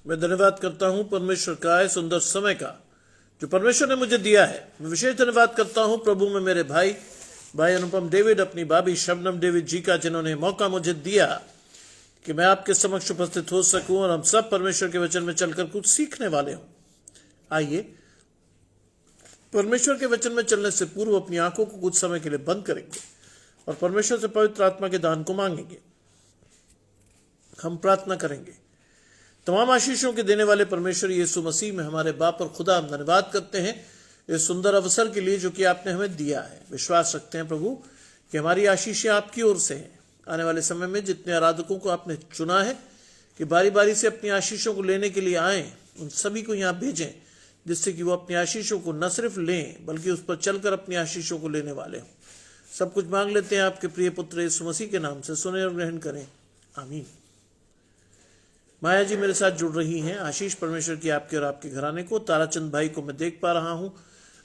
मैं धन्यवाद करता हूं परमेश्वर का इस सुंदर समय का जो परमेश्वर ने मुझे दिया है। मैं विशेष धन्यवाद करता हूं प्रभु में मेरे भाई अनुपम डेविड, अपनी भाभी शबनम डेविड जी का, जिन्होंने मौका मुझे दिया कि मैं आपके समक्ष उपस्थित हो सकूं और हम सब परमेश्वर के वचन में चलकर कुछ सीखने वाले हों। आइए परमेश्वर के वचन में चलने से पूर्व अपनी आंखों को कुछ समय के लिए बंद करेंगे और परमेश्वर से पवित्र आत्मा के दान को मांगेंगे। हम प्रार्थना करेंगे। तमाम आशीषों के देने वाले परमेश्वर यीशु मसीह में हमारे बाप और खुदा, हम धन्यवाद करते हैं इस सुंदर अवसर के लिए जो कि आपने हमें दिया है। विश्वास रखते हैं प्रभु कि हमारी आशीषें आपकी ओर से हैं। आने वाले समय में जितने आराधकों को आपने चुना है कि बारी बारी से अपनी आशीषों को लेने के लिए आए, उन सभी को यहाँ भेजें, जिससे कि वो अपनी आशीषों को न सिर्फ लें बल्कि उस पर चलकर अपनी आशीषों को लेने वाले हों। सब कुछ मांग लेते हैं आपके प्रिय पुत्र यीशु मसीह के नाम से, सुने और ग्रहण करें, आमीन। माया जी मेरे साथ जुड़ रही हैं। आशीष परमेश्वर की आपके और आपके घराने को। ताराचंद भाई को मैं देख पा रहा हूं।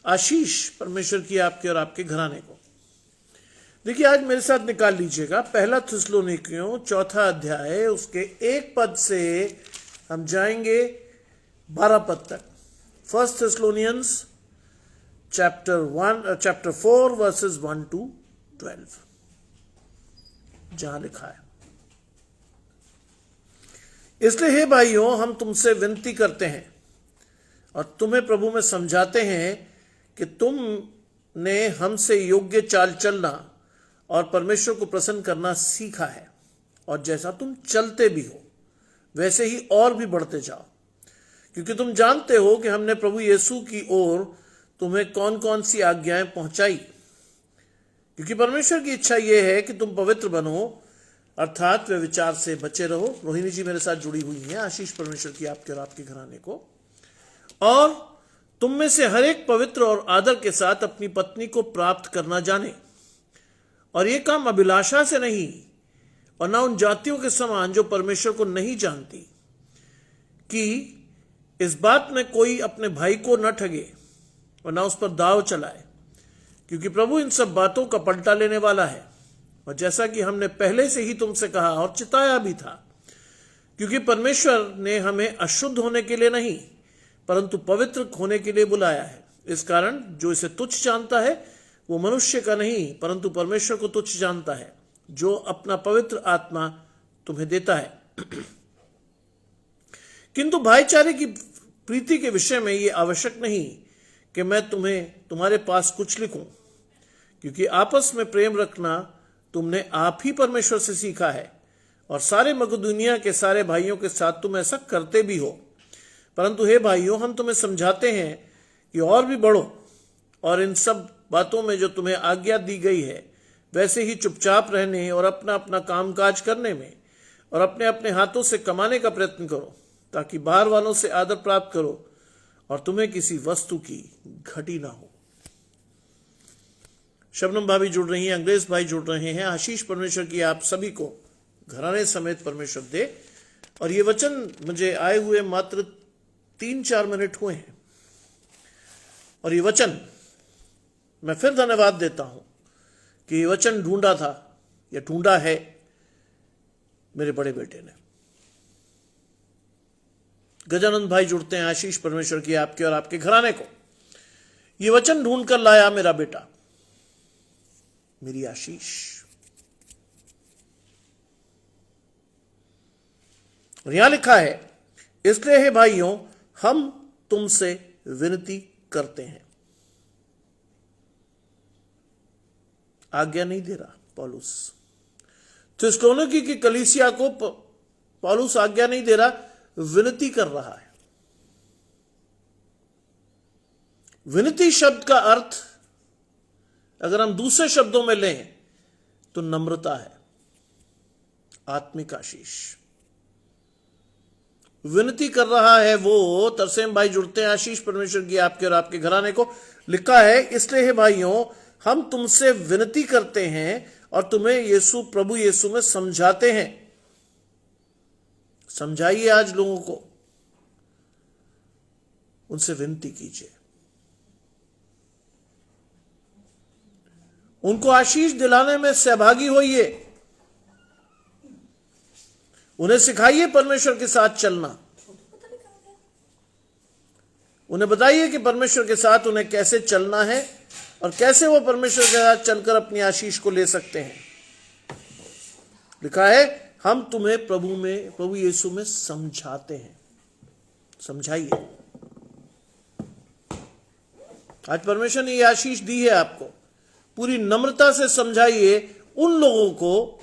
आशीष परमेश्वर की आपके और आपके घराने को। देखिए, आज मेरे साथ निकाल लीजिएगा पहला थिस्सलुनीकियों 4 अध्याय, उसके 1 पद से हम जाएंगे 12 पद तक। First Thessalonians chapter 4 verses 1 to 12, जहां लिखा है, इसलिए हे भाइयों, हम तुमसे विनती करते हैं और तुम्हें प्रभु में समझाते हैं कि तुमने हमसे योग्य चाल चलना और परमेश्वर को प्रसन्न करना सीखा है, और जैसा तुम चलते भी हो वैसे ही और भी बढ़ते जाओ, क्योंकि तुम जानते हो कि हमने प्रभु यीशु की ओर तुम्हें कौन कौन सी आज्ञाएं पहुंचाई। क्योंकि परमेश्वर की इच्छा यह है कि तुम पवित्र बनो, अर्थात वे विचार से बचे रहो। रोहिणी जी मेरे साथ जुड़ी हुई हैं। आशीष परमेश्वर की आपके और आपके घराने को। और तुम में से हर एक पवित्र और आदर के साथ अपनी पत्नी को प्राप्त करना जाने, और ये काम अभिलाषा से नहीं और न उन जातियों के समान जो परमेश्वर को नहीं जानती, कि इस बात में कोई अपने भाई को न ठगे और न उस पर दाव चलाए, क्योंकि प्रभु इन सब बातों का पलटा लेने वाला है। और जैसा कि हमने पहले से ही तुमसे कहा और चिताया भी था, क्योंकि परमेश्वर ने हमें अशुद्ध होने के लिए नहीं परंतु पवित्र होने के लिए बुलाया है। इस कारण जो इसे तुच्छ जानता है वो मनुष्य का नहीं परंतु परमेश्वर को तुच्छ जानता है, जो अपना पवित्र आत्मा तुम्हें देता है। किंतु भाईचारे की प्रीति के विषय में ये आवश्यक नहीं कि मैं तुम्हारे पास कुछ लिखूं, क्योंकि आपस में प्रेम रखना तुमने आप ही परमेश्वर से सीखा है, और सारे मकदूनिया के सारे भाइयों के साथ तुम ऐसा करते भी हो। परंतु हे भाइयों, हम तुम्हें समझाते हैं कि और भी बढ़ो, और इन सब बातों में जो तुम्हें आज्ञा दी गई है वैसे ही चुपचाप रहने और अपना अपना कामकाज करने में और अपने अपने हाथों से कमाने का प्रयत्न करो, ताकि बाहर वालों से आदर प्राप्त करो और तुम्हें किसी वस्तु की घटी ना हो। शबनम भाभी जुड़ रही हैं, अंग्रेज भाई जुड़ रहे हैं। आशीष परमेश्वर की आप सभी को घराने समेत परमेश्वर दे। और ये वचन मुझे आए हुए मात्र 3-4 मिनट हुए हैं, और ये वचन मैं फिर धन्यवाद देता हूं कि ये वचन ढूंढा था, या ढूंढा है मेरे बड़े बेटे ने। गजानंद भाई जुड़ते हैं। आशीष परमेश्वर की आपके और आपके घराने को। ये वचन ढूंढ कर लाया मेरा बेटा, मेरी आशीष। और यहां लिखा है, इसलिए हे भाइयों, हम तुमसे विनती करते हैं। आज्ञा नहीं दे रहा पौलुस। थिस्सलुनीकी की कलीसिया को पौलुस आज्ञा नहीं दे रहा, विनती कर रहा है। विनती शब्द का अर्थ अगर हम दूसरे शब्दों में लें तो नम्रता है, आत्मिक आशीष। विनती कर रहा है वो। तरसेम भाई जुड़ते हैं। आशीष परमेश्वर की आपके और आपके घराने को। लिखा है, इसलिए हे भाइयों, हम तुमसे विनती करते हैं और तुम्हें प्रभु यीशु में समझाते हैं। समझाइए आज लोगों को, उनसे विनती कीजिए, उनको आशीष दिलाने में सहभागी होइए, उन्हें सिखाइए परमेश्वर के साथ चलना। उन्हें बताइए कि परमेश्वर के साथ उन्हें कैसे चलना है और कैसे वो परमेश्वर के साथ चलकर अपनी आशीष को ले सकते हैं। लिखा है, हम तुम्हें प्रभु यीशु में समझाते हैं। समझाइए। आज परमेश्वर ने यह आशीष दी है आपको। पूरी नम्रता से समझाइए उन लोगों को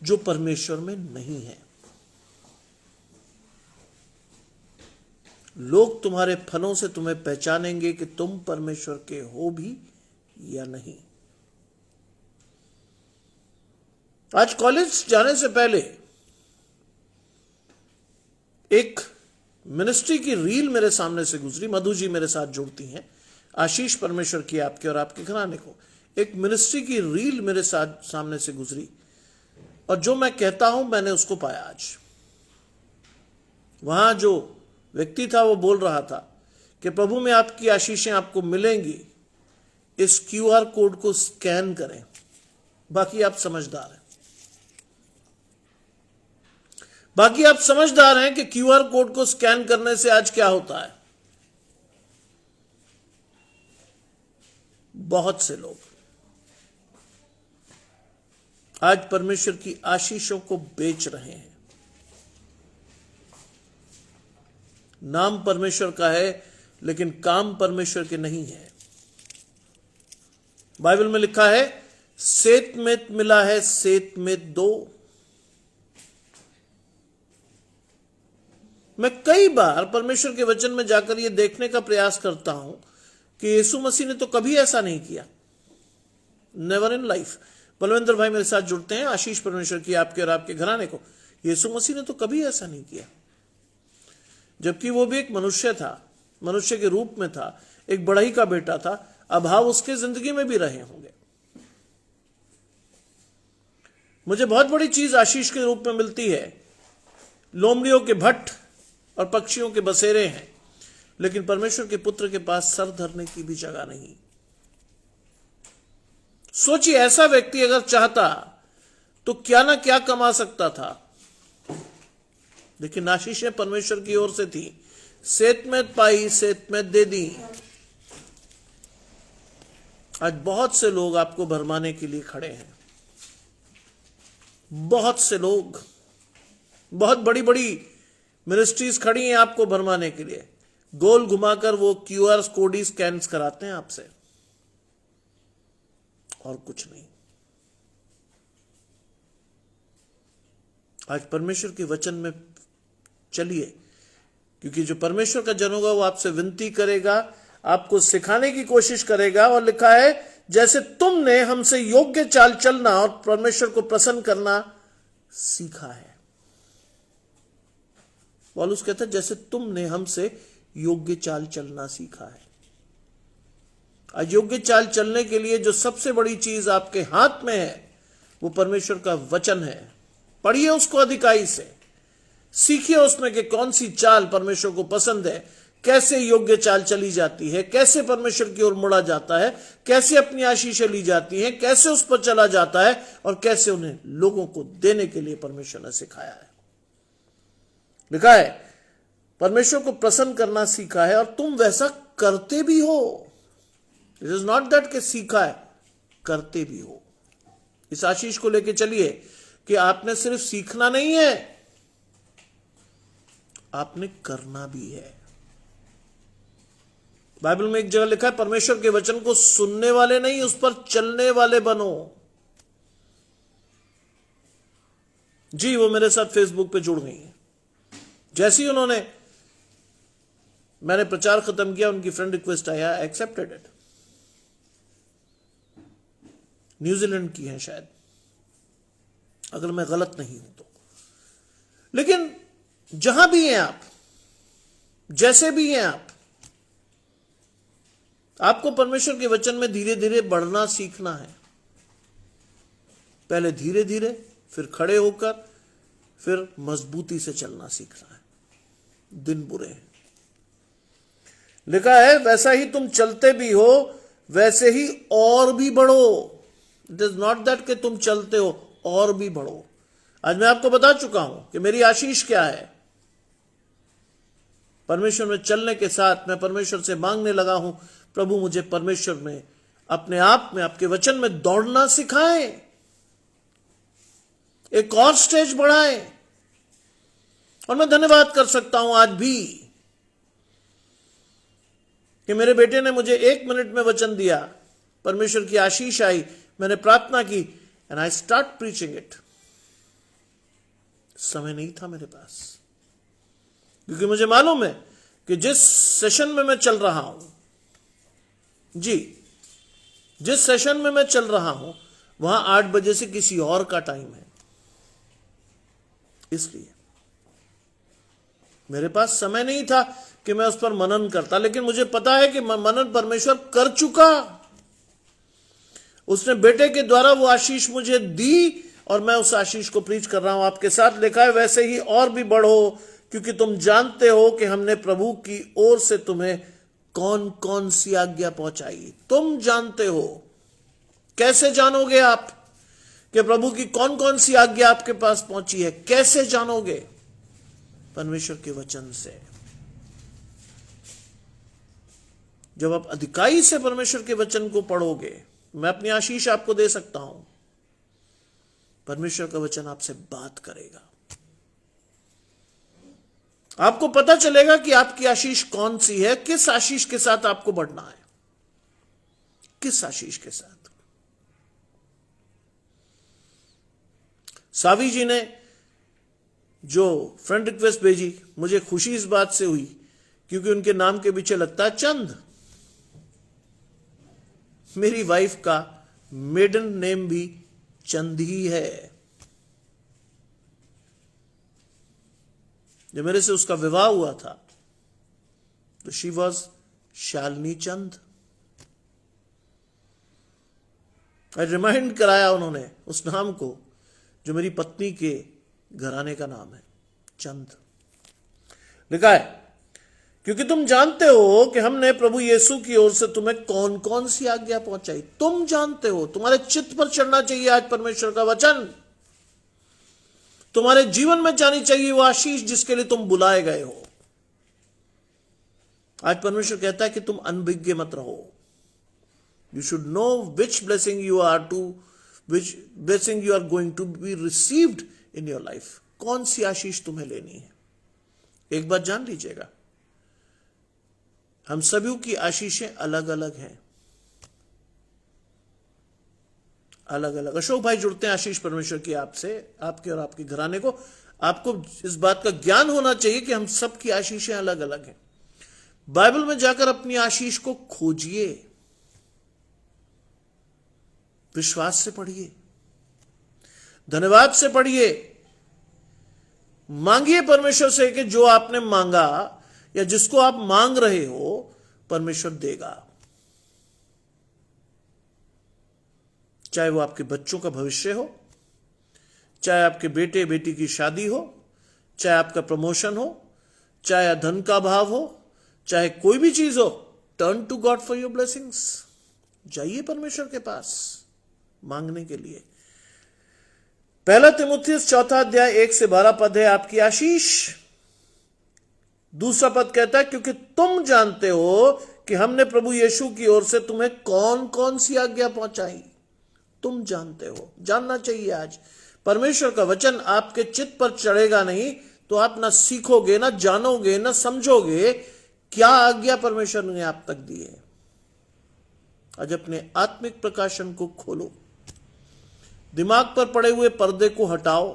जो परमेश्वर में नहीं है। लोग तुम्हारे फलों से तुम्हें पहचानेंगे कि तुम परमेश्वर के हो भी या नहीं। आज कॉलेज जाने से पहले एक मिनिस्ट्री की रील मेरे सामने से गुजरी। मधु जी मेरे साथ जुड़ती हैं। आशीष परमेश्वर की आपके और आपके घराने को। एक मिनिस्ट्री की रील मेरे साथ सामने से गुजरी और जो मैं कहता हूं मैंने उसको पाया आज। वहां जो व्यक्ति था वो बोल रहा था कि प्रभु में आपकी आशीषें आपको मिलेंगी, इस क्यूआर कोड को स्कैन करें। बाकी आप समझदार हैं। बाकी आप समझदार हैं कि क्यूआर कोड को स्कैन करने से आज क्या होता है। बहुत से लोग आज परमेश्वर की आशीषों को बेच रहे हैं। नाम परमेश्वर का है लेकिन काम परमेश्वर के नहीं है। बाइबल में लिखा है, सेत में मिला है सेत में दो। मैं कई बार परमेश्वर के वचन में जाकर यह देखने का प्रयास करता हूं कि यीशु मसीह ने तो कभी ऐसा नहीं किया। Never in life. बलविंदर भाई मेरे साथ जुड़ते हैं। आशीष परमेश्वर की आपके और आपके घराने को। यीशु मसीह ने तो कभी ऐसा नहीं किया, जबकि वो भी एक मनुष्य था, मनुष्य के रूप में था, एक बढ़ई का बेटा था। अभाव उसके जिंदगी में भी रहे होंगे। मुझे बहुत बड़ी चीज आशीष के रूप में मिलती है। लोमड़ियों के भट्ट और पक्षियों के बसेरे हैं, लेकिन परमेश्वर के पुत्र के पास सर धरने की भी जगह नहीं। सोचिए, ऐसा व्यक्ति अगर चाहता तो क्या ना क्या कमा सकता था, लेकिन आशीषें परमेश्वर की ओर से थी। सेत में पाई सेत में दे दी। आज बहुत से लोग आपको भरमाने के लिए खड़े हैं। बहुत से लोग, बहुत बड़ी बड़ी मिनिस्ट्रीज खड़ी हैं आपको भरमाने के लिए। गोल घुमाकर वो क्यूआर कोड ही स्कैन कराते हैं आपसे, और कुछ नहीं। आज परमेश्वर के वचन में चलिए, क्योंकि जो परमेश्वर का जन होगा वो आपसे विनती करेगा, आपको सिखाने की कोशिश करेगा। और लिखा है, जैसे तुमने हमसे योग्य चाल चलना और परमेश्वर को प्रसन्न करना सीखा है। पौलुस कहता है, जैसे तुमने हमसे योग्य चाल चलना सीखा है। आज योग्य चाल चलने के लिए जो सबसे बड़ी चीज आपके हाथ में है वो परमेश्वर का वचन है। पढ़िए उसको अधिकाई से, सीखिए उसमें कि कौन सी चाल परमेश्वर को पसंद है, कैसे योग्य चाल चली जाती है, कैसे परमेश्वर की ओर मुड़ा जाता है, कैसे अपनी आशीषें ली जाती हैं, कैसे उस पर चला जाता है और कैसे उन्हें लोगों को देने के लिए परमेश्वर ने सिखाया है। लिखा है, परमेश्वर को प्रसन्न करना सीखा है और तुम वैसा करते भी हो। इट इज नॉट दैट कि सीखा है, करते भी हो। इस आशीष को लेके चलिए कि आपने सिर्फ सीखना नहीं है, आपने करना भी है। बाइबल में एक जगह लिखा है, परमेश्वर के वचन को सुनने वाले नहीं, उस पर चलने वाले बनो। जी, वो मेरे साथ फेसबुक पे जुड़ गई हैं। जैसे ही मैंने प्रचार खत्म किया, उनकी फ्रेंड रिक्वेस्ट आया, एक्सेप्टेड इट। न्यूजीलैंड की हैं शायद, अगर मैं गलत नहीं हूं तो। लेकिन जहां भी हैं आप, जैसे भी हैं आप, आपको परमेश्वर के वचन में धीरे धीरे बढ़ना सीखना है। पहले धीरे धीरे, फिर खड़े होकर, फिर मजबूती से चलना सीखना है। दिन बुरे हैं। लिखा है, वैसा ही तुम चलते भी हो, वैसे ही और भी बढ़ो। इट इज नॉट दैट कि तुम चलते हो, और भी बढ़ो। आज मैं आपको बता चुका हूं कि मेरी आशीष क्या है। परमेश्वर में चलने के साथ मैं परमेश्वर से मांगने लगा हूं, प्रभु मुझे परमेश्वर में, अपने आप में, आपके वचन में दौड़ना सिखाएं, एक और स्टेज बढ़ाएं। और मैं धन्यवाद कर सकता हूं आज भी कि मेरे बेटे ने मुझे 1 मिनट में वचन दिया, परमेश्वर की आशीष आई, मैंने प्रार्थना की, and I start preaching it. समय नहीं था मेरे पास, क्योंकि मुझे मालूम है कि जिस सेशन में मैं चल रहा हूं, जी जिस सेशन में मैं चल रहा हूं, वहां 8 बजे से किसी और का टाइम है, इसलिए मेरे पास समय नहीं था कि मैं उस पर मनन करता। लेकिन मुझे पता है कि मनन परमेश्वर कर चुका, उसने बेटे के द्वारा वो आशीष मुझे दी, और मैं उस आशीष को प्रीच कर रहा हूं आपके साथ। लिखा है, वैसे ही और भी बढ़ो, क्योंकि तुम जानते हो कि हमने प्रभु की ओर से तुम्हें कौन कौन सी आज्ञा पहुंचाई। तुम जानते हो। कैसे जानोगे आप कि प्रभु की कौन कौन सी आज्ञा आपके पास पहुंची है? कैसे जानोगे? परमेश्वर के वचन से। जब आप अधिकाई से परमेश्वर के वचन को पढ़ोगे, मैं अपनी आशीष आपको दे सकता हूं, परमेश्वर का वचन आपसे बात करेगा। आपको पता चलेगा कि आपकी आशीष कौन सी है, किस आशीष के साथ आपको बढ़ना है, किस आशीष के साथ। सावी जी ने जो फ्रेंड रिक्वेस्ट भेजी, मुझे खुशी इस बात से हुई क्योंकि उनके नाम के पीछे लगता है चंद। मेरी वाइफ का मेडन नेम भी चंद ही है। जब मेरे से उसका विवाह हुआ था तो she was Shalini Chand. Remind कराया उन्होंने उस नाम को जो मेरी पत्नी के घराने का नाम है, चंद। लिखा है, क्योंकि तुम जानते हो कि हमने प्रभु यीशु की ओर से तुम्हें कौन कौन सी आज्ञा पहुंचाई। तुम जानते हो। तुम्हारे चित्त पर चढ़ना चाहिए आज परमेश्वर का वचन। तुम्हारे जीवन में जानी चाहिए वो आशीष जिसके लिए तुम बुलाए गए हो। आज परमेश्वर कहता है कि तुम अनभिज्ञ मत रहो। You should know which blessing you are to, which blessing you are going to be received in your life. कौन सी आशीष तुम्हें लेनी है? एक बात जान लीजिएगा, हम सभी की आशीषें अलग अलग हैं, अलग अलग। अशोक भाई जुड़ते हैं आशीष परमेश्वर की आपसे, आपके और आपके घराने को। आपको इस बात का ज्ञान होना चाहिए कि हम सब की आशीषें अलग अलग हैं। बाइबल में जाकर अपनी आशीष को खोजिए, विश्वास से पढ़िए, धन्यवाद से पढ़िए, मांगिए परमेश्वर से कि जो आपने मांगा या जिसको आप मांग रहे हो परमेश्वर देगा। चाहे वो आपके बच्चों का भविष्य हो, चाहे आपके बेटे बेटी की शादी हो, चाहे आपका प्रमोशन हो, चाहे धन का अभाव हो, चाहे कोई भी चीज हो, turn to God for your blessings. जाइए परमेश्वर के पास मांगने के लिए। 1 तीमुथियुस 4 अध्याय 1 से 12 पद है आपकी आशीष। दूसरा पद कहता है, क्योंकि तुम जानते हो कि हमने प्रभु यीशु की ओर से तुम्हें कौन कौन सी आज्ञा पहुंचाई। तुम जानते हो। जानना चाहिए आज। परमेश्वर का वचन आपके चित्त पर चढ़ेगा नहीं तो आप ना सीखोगे, ना जानोगे, ना समझोगे क्या आज्ञा परमेश्वर ने आप तक दी है। आज अपने आत्मिक प्रकाशन को खोलो, दिमाग पर पड़े हुए पर्दे को हटाओ,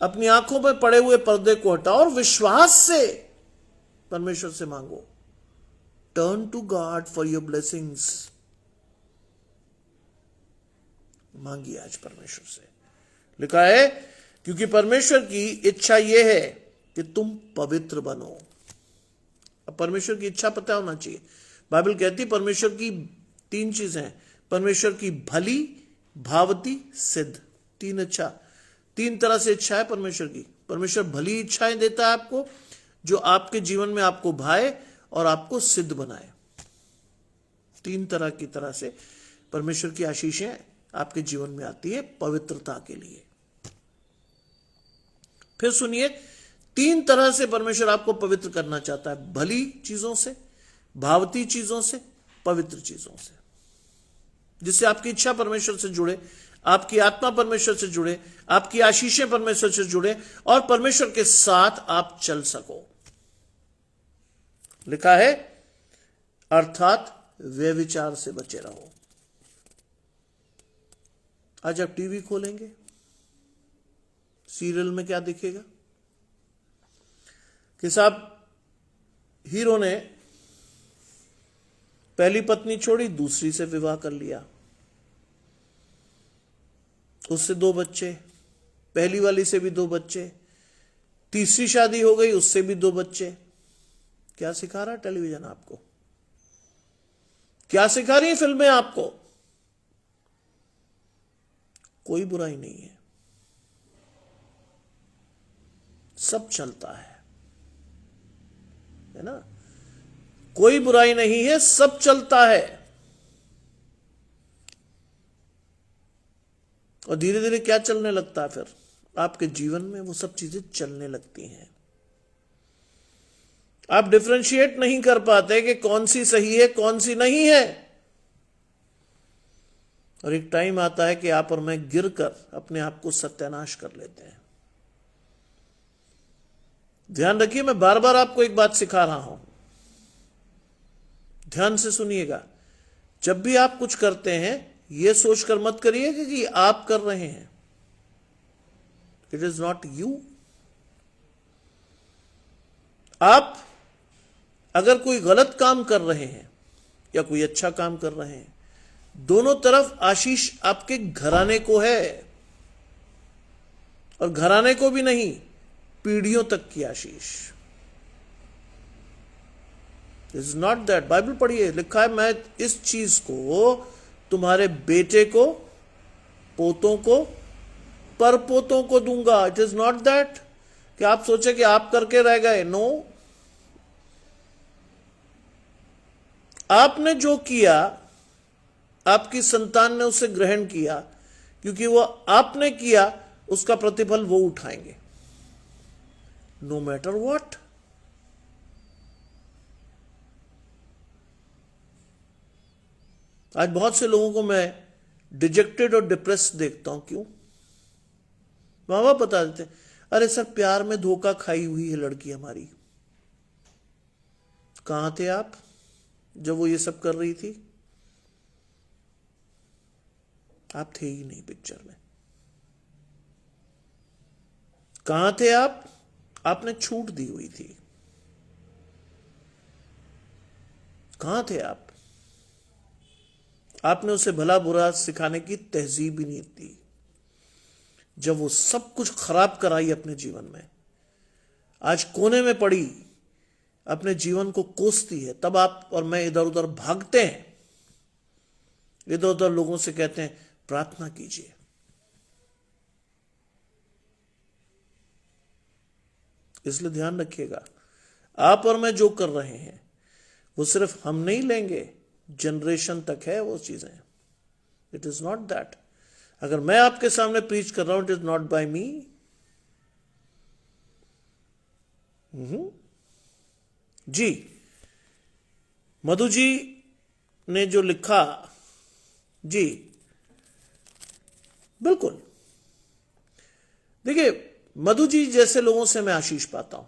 अपनी आंखों पर पड़े हुए पर्दे को हटाओ और विश्वास से परमेश्वर से मांगो। Turn to God for your blessings. मांगिए आज परमेश्वर से। लिखा है, क्योंकि परमेश्वर की इच्छा यह है कि तुम पवित्र बनो। अब परमेश्वर की इच्छा पता होना चाहिए। बाइबल कहती है परमेश्वर की 3 चीजें हैं, परमेश्वर की भली, भावती, सिद्ध। 3 इच्छा, 3 तरह से इच्छा है परमेश्वर की। परमेश्वर भली इच्छाएं देता है आपको, जो आपके जीवन में आपको भाए और आपको सिद्ध बनाए। 3 तरह से परमेश्वर की आशीषें आपके जीवन में आती है पवित्रता के लिए। फिर सुनिए, तीन तरह से परमेश्वर आपको पवित्र करना चाहता है, भली चीजों से, भावती चीजों से, पवित्र चीजों से, जिससे आपकी इच्छा परमेश्वर से जुड़े, आपकी आत्मा परमेश्वर से जुड़े, आपकी आशीषें परमेश्वर से जुड़े और परमेश्वर के साथ आप चल सको। लिखा है अर्थात व्यभिचार से बचे रहो। आज आप टीवी खोलेंगे, सीरियल में क्या दिखेगा कि साहब हीरो ने पहली पत्नी छोड़ी, दूसरी से विवाह कर लिया, उससे 2 बच्चे, पहली वाली से भी 2 बच्चे, तीसरी शादी हो गई, उससे भी 2 बच्चे। क्या सिखा रहा है टेलीविजन आपको? क्या सिखा रही है फिल्में आपको? कोई बुराई नहीं है, सब चलता है ना? कोई बुराई नहीं है, सब चलता है। और धीरे धीरे क्या चलने लगता है फिर आपके जीवन में? वो सब चीजें चलने लगती हैं। आप डिफरेंशिएट नहीं कर पाते कि कौन सी सही है, कौन सी नहीं है। और एक टाइम आता है कि आप और मैं गिरकर अपने आप को सत्यानाश कर लेते हैं। ध्यान रखिए, मैं बार बार आपको एक बात सिखा रहा हूं, ध्यान से सुनिएगा। जब भी आप कुछ करते हैं, यह सोचकर मत करिए कि आप कर रहे हैं। It is not you. आप अगर कोई गलत काम कर रहे हैं या कोई अच्छा काम कर रहे हैं, दोनों तरफ आशीष आपके घराने को है, और घराने को भी नहीं, पीढ़ियों तक की आशीष। इज नॉट दैट, बाइबल पढ़िए, लिखा है मैं इस चीज को तुम्हारे बेटे को, पोतों को, परपोतों को दूंगा। इट इज नॉट दैट कि आप सोचे कि आप करके रह गए। नो, आपने जो किया, आपकी संतान ने उसे ग्रहण किया, क्योंकि वो आपने किया, उसका प्रतिफल वो उठाएंगे, नो मैटर व्हाट। आज बहुत से लोगों को मैं डिजेक्टेड और डिप्रेस देखता हूं। क्यों? माँ बाप बता देते हैं, अरे सर प्यार में धोखा खाई हुई है लड़की हमारी। कहां थे आप जब वो ये सब कर रही थी? आप थे ही नहीं पिक्चर में। कहां थे आप? आपने छूट दी हुई थी। कहां थे आप? आपने उसे भला बुरा सिखाने की तहजीब ही नहीं थी। जब वो सब कुछ खराब कराई अपने जीवन में, आज कोने में पड़ी अपने जीवन को कोसती है, तब आप और मैं इधर उधर भागते हैं, इधर उधर लोगों से कहते हैं प्रार्थना कीजिए। इसलिए ध्यान रखिएगा, आप और मैं जो कर रहे हैं वो सिर्फ हम नहीं लेंगे, जनरेशन तक है वो चीजें। It is not that. अगर मैं आपके सामने प्रीच कर रहा हूं, इट इज नॉट बाय मी। जी, मधु जी ने जो लिखा, जी बिल्कुल। देखिए, मधु जी जैसे लोगों से मैं आशीष पाता हूं।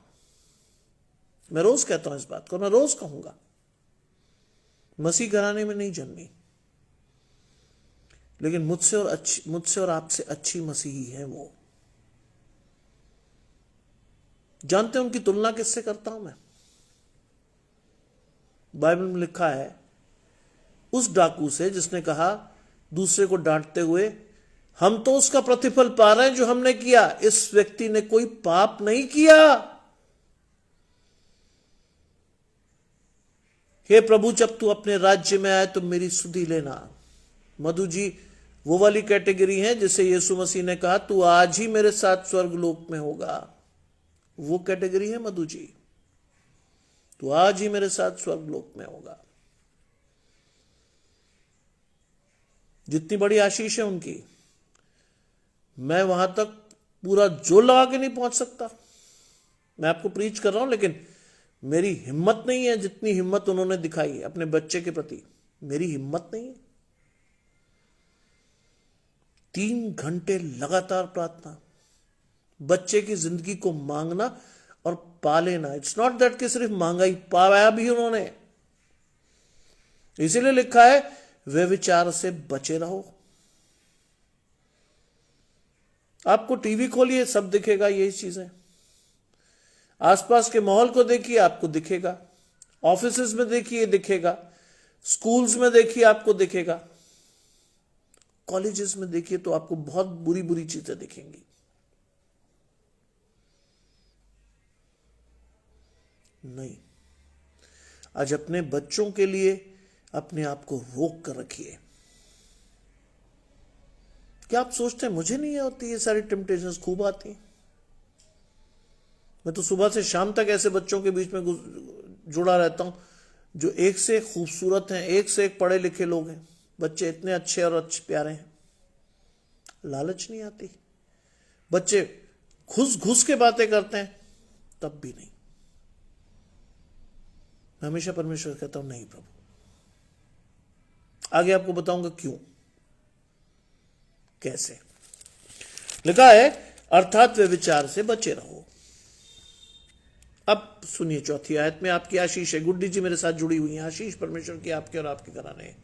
मैं रोज कहता हूं इस बात को, मैं रोज कहूंगा, मसीह घराने में नहीं जन्मी, लेकिन मुझसे और आपसे अच्छी मसीही है वो। जानते हैं उनकी तुलना किससे करता हूं मैं? बाइबल में लिखा है उस डाकू से जिसने कहा दूसरे को डांटते हुए, हम तो उसका प्रतिफल पा रहे हैं जो हमने किया, इस व्यक्ति ने कोई पाप नहीं किया। हे प्रभु, जब तू अपने राज्य में आए तो मेरी सुधि लेना। मधु जी वो वाली कैटेगरी है जिसे यीशु मसीह ने कहा तू आज ही मेरे साथ स्वर्ग लोक में होगा। वो कैटेगरी है मधु जी, तू आज ही मेरे साथ स्वर्ग लोक में होगा। जितनी बड़ी आशीष है उनकी, मैं वहां तक पूरा जोर लगा के नहीं पहुंच सकता। मैं आपको प्रीच कर रहा हूं, लेकिन मेरी हिम्मत नहीं है जितनी हिम्मत उन्होंने दिखाई अपने बच्चे के प्रति। मेरी हिम्मत नहीं है। 3 घंटे लगातार प्रार्थना, बच्चे की जिंदगी को मांगना और पा लेना। इट्स नॉट दैट कि सिर्फ मांगा ही, पाया भी उन्होंने। इसीलिए लिखा है व्यभिचार से बचे रहो। आपको टीवी खोलिए, सब दिखेगा यही चीजें। आसपास के माहौल को देखिए, आपको दिखेगा। ऑफिसेज में देखिए, दिखेगा। स्कूल्स में देखिए, आपको दिखेगा। कॉलेजेस में देखिए तो आपको बहुत बुरी बुरी चीजें दिखेंगी। नहीं, आज अपने बच्चों के लिए अपने आप को रोक कर रखिए। क्या आप सोचते हैं मुझे नहीं होती ये सारी टेम्पटेशंस? खूब आती हैं। मैं तो सुबह से शाम तक ऐसे बच्चों के बीच में जुड़ा रहता हूं जो एक से एक खूबसूरत हैं, एक से एक पढ़े लिखे लोग हैं। बच्चे इतने अच्छे और अच्छे प्यारे हैं। लालच नहीं आती। बच्चे घुस घुस के बातें करते हैं, तब भी नहीं। मैं हमेशा परमेश्वर कहता हूं नहीं प्रभु। आगे आपको बताऊंगा क्यों, कैसे। लिखा है अर्थात वे विचार से बचे रहो। अब सुनिए 4 आयत में आपकी आशीष है। गुड्डी जी मेरे साथ जुड़ी हुई हैं। आशीष परमेश्वर की आपके और आपके घराने है।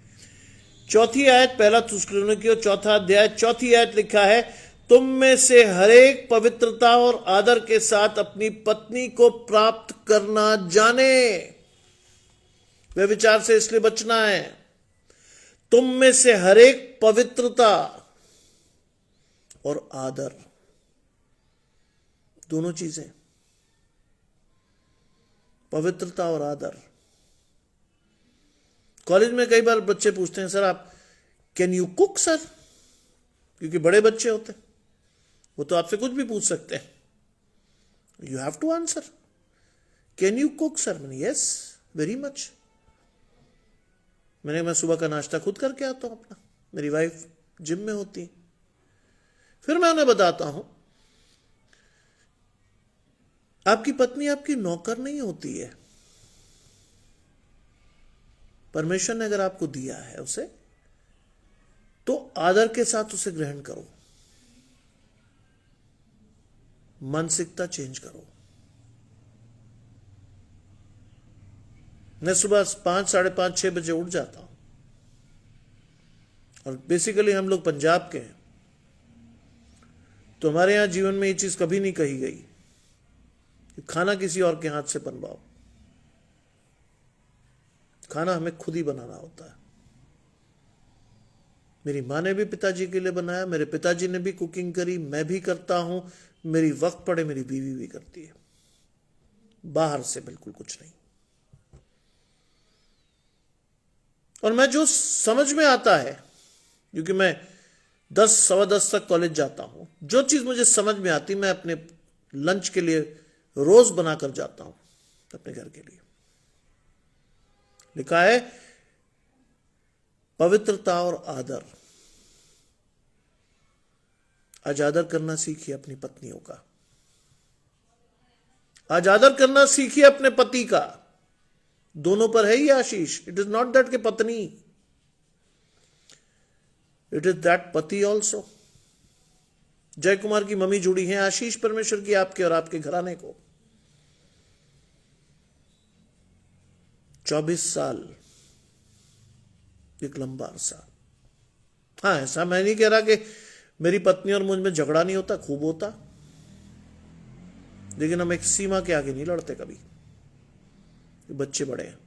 4 आयत, पहला थिस्सलुनीकियों 4 अध्याय 4 आयत लिखा है, तुम में से हरेक पवित्रता और आदर के साथ अपनी पत्नी को प्राप्त करना जाने। वे विचार से इसलिए बचना है। तुम में से हरेक पवित्रता और आदर, दोनों चीजें, पवित्रता और आदर। कॉलेज में कई बार बच्चे पूछते हैं, सर आप कैन यू कुक सर? क्योंकि बड़े बच्चे होते हैं, वो तो आपसे कुछ भी पूछ सकते हैं। You have to answer, can you cook sir? मैंने यस, वेरी मच। मैं सुबह का नाश्ता खुद करके आता हूं अपना। मेरी वाइफ जिम में होती है। फिर मैं उन्हें बताता हूं, आपकी पत्नी आपकी नौकर नहीं होती है। परमेश्वर ने अगर आपको दिया है उसे, तो आदर के साथ उसे ग्रहण करो। मानसिकता चेंज करो। मैं सुबह 5, साढ़े 5, 6 बजे उठ जाता हूं। और बेसिकली हम लोग पंजाब के हैं, तो हमारे यहां जीवन में ये चीज कभी नहीं कही गई कि खाना किसी और के हाथ से बनवाओ। खाना हमें खुद ही बनाना होता है। मेरी माँ ने भी पिताजी के लिए बनाया, मेरे पिताजी ने भी कुकिंग करी, मैं भी करता हूं। मेरी वक्त पड़े मेरी बीवी भी करती है। बाहर से बिल्कुल कुछ नहीं। और मैं जो समझ में आता है, क्योंकि मैं 10, सवा 10 तक कॉलेज जाता हूं, जो चीज मुझे समझ में आती मैं अपने लंच के लिए रोज बनाकर जाता हूं अपने घर के लिए। लिखा है पवित्रता और आदर। आज आदर करना सीखिए अपनी पत्नियों का। आज आदर करना सीखिए अपने पति का। दोनों पर है ही आशीष। इट इज नॉट दैट के पत्नी, इट इज दैट पति ऑल्सो। जय कुमार की मम्मी जुड़ी हैं। आशीष परमेश्वर की आपके और आपके घराने को। 24 साल एक लंबा अरसा। हाँ, ऐसा मैं नहीं कह रहा कि मेरी पत्नी और मुझ में झगड़ा नहीं होता, खूब होता, लेकिन हम एक सीमा के आगे नहीं लड़ते कभी। बच्चे बड़े हैं,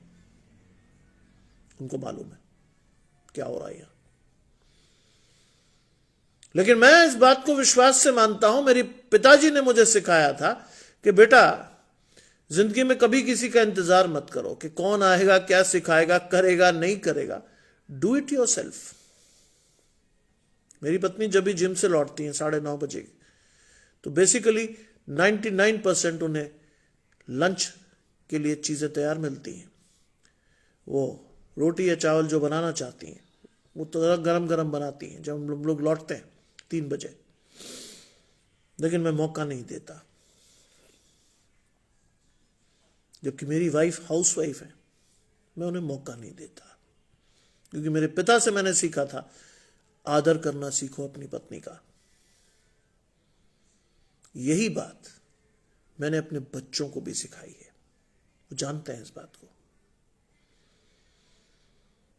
उनको मालूम है क्या हो रहा है। लेकिन मैं इस बात को विश्वास से मानता हूं, मेरे पिताजी ने मुझे सिखाया था कि बेटा, जिंदगी में कभी किसी का इंतजार मत करो कि कौन आएगा, क्या सिखाएगा, करेगा, नहीं करेगा। Do it yourself. मेरी पत्नी जब भी जिम से लौटती हैं 9:30 बजे, तो बेसिकली 99% उन्हें लंच के लिए चीजें तैयार मिलती हैं। वो रोटी या चावल जो बनाना चाहती हैं वो तो गरम गरम बनाती हैं जब हम लोग लौटते हैं 3 बजे। लेकिन मैं मौका नहीं देता। जबकि मेरी वाइफ हाउस वाइफ है, मैं उन्हें मौका नहीं देता, क्योंकि मेरे पिता से मैंने सीखा था आदर करना सीखो अपनी पत्नी का। यही बात मैंने अपने बच्चों को भी सिखाई है, वो जानते हैं इस बात को।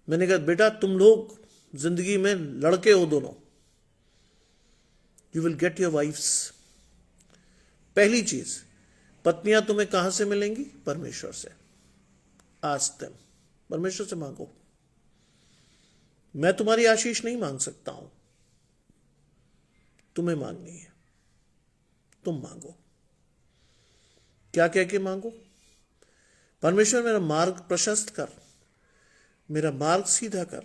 मैंने कहा बेटा तुम लोग जिंदगी में लड़के हो दोनों, you will get your wifes. पहली चीज, पत्नियां तुम्हें कहां से मिलेंगी? परमेश्वर से। आस्क देम, परमेश्वर से मांगो। मैं तुम्हारी आशीष नहीं मांग सकता हूं, तुम्हें मांगनी है, तुम मांगो। क्या कह के मांगो? परमेश्वर मेरा मार्ग प्रशस्त कर, मेरा मार्ग सीधा कर।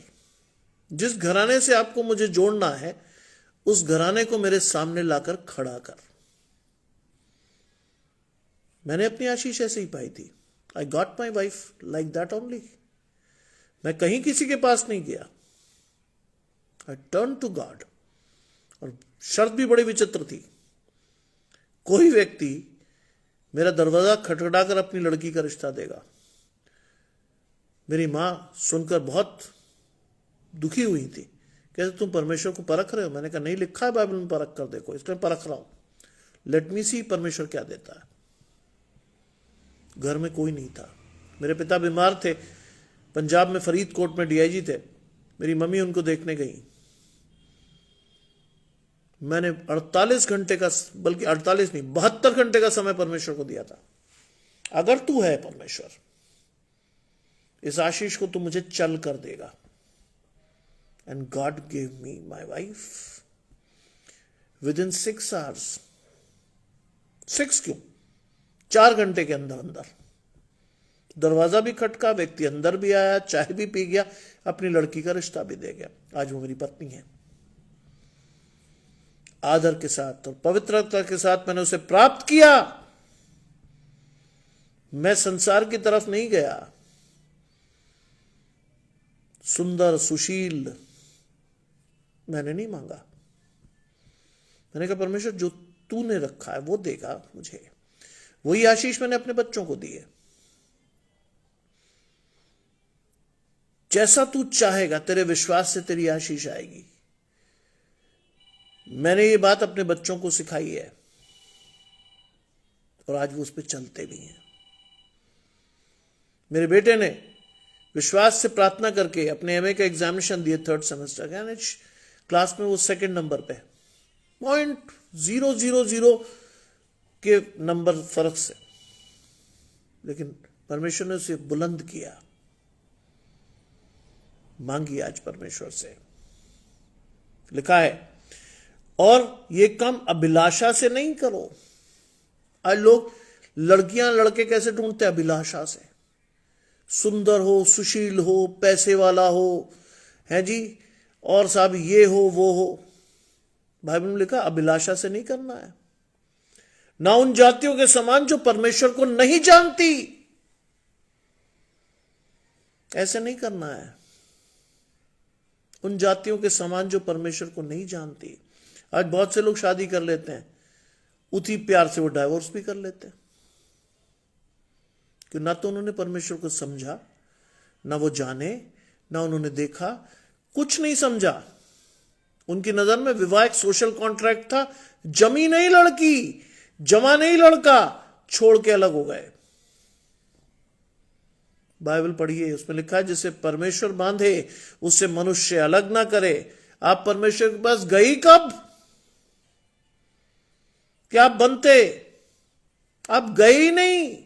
जिस घराने से आपको मुझे जोड़ना है उस घराने को मेरे सामने लाकर खड़ा कर। मैंने अपनी आशीष ऐसे ही पाई थी। I got my wife like that only. मैं कहीं किसी के पास नहीं गया, आई टर्न टू गॉड। और शर्त भी बड़ी विचित्र थी, कोई व्यक्ति मेरा दरवाजा खटखटाकर अपनी लड़की का रिश्ता देगा। मेरी मां सुनकर बहुत दुखी हुई थी, कहते तुम परमेश्वर को परख रहे हो? मैंने कहा नहीं, लिखा है बाइबल में परख कर देखो, इसलिए परख रहा हूं। लेट मी सी परमेश्वर क्या देता है। घर में कोई नहीं था, मेरे पिता बीमार थे, पंजाब में फरीदकोट में डीआईजी थे। मेरी मम्मी उनको देखने गई। मैंने 48 घंटे का, बल्कि 48 नहीं 72 घंटे का समय परमेश्वर को दिया था। अगर तू है परमेश्वर, इस आशीष को तू मुझे चल कर देगा। And God give me my wife with in 6 hours. 6 क्यों, 4 घंटे के अंदर अंदर दरवाजा भी खटका, व्यक्ति अंदर भी आया, चाय भी पी गया, अपनी लड़की का रिश्ता भी दे गया। आज वो मेरी पत्नी है। आदर के साथ और पवित्रता के साथ मैंने उसे प्राप्त किया। मैं संसार की तरफ नहीं गया। सुंदर सुशील मैंने नहीं मांगा। मैंने कहा परमेश्वर जो तूने रखा है वो देगा मुझे। वही आशीष मैंने अपने बच्चों को दी है। जैसा तू चाहेगा, तेरे विश्वास से तेरी आशीष आएगी। मैंने ये बात अपने बच्चों को सिखाई है और आज वो उस पर चलते भी हैं। मेरे बेटे ने विश्वास से प्रार्थना करके अपने एमए का एग्जामिनेशन दिए 3rd सेमेस्टर का, क्लास में वो 2nd नंबर पे, 0.000 के नंबर फर्क से, लेकिन परमेश्वर ने उसे बुलंद किया। मांगी आज परमेश्वर से। लिखा है और ये काम अभिलाषा से नहीं करो। आज लोग लड़कियां लड़के कैसे ढूंढते हैं? अभिलाषा से। सुंदर हो, सुशील हो, पैसे वाला हो, है जी, और साहब ये हो वो हो। बाइबल में लिखा अभिलाषा से नहीं करना है। ना उन जातियों के समान जो परमेश्वर को नहीं जानती, ऐसे नहीं करना है। उन जातियों के समान जो परमेश्वर को नहीं जानती। आज बहुत से लोग शादी कर लेते हैं, उसी प्यार से वो डाइवोर्स भी कर लेते हैं, कि ना तो उन्होंने परमेश्वर को समझा, ना वो जाने, ना उन्होंने देखा, कुछ नहीं समझा। उनकी नजर में विवाह एक सोशल कॉन्ट्रैक्ट था। जमी नहीं लड़की, जमा नहीं लड़का, छोड़ के अलग हो गए। बाइबल पढ़िए, उसमें लिखा है जिसे परमेश्वर बांधे उससे मनुष्य अलग ना करे। आप परमेश्वर के पास गई कब? क्या आप बनते? आप गए ही नहीं।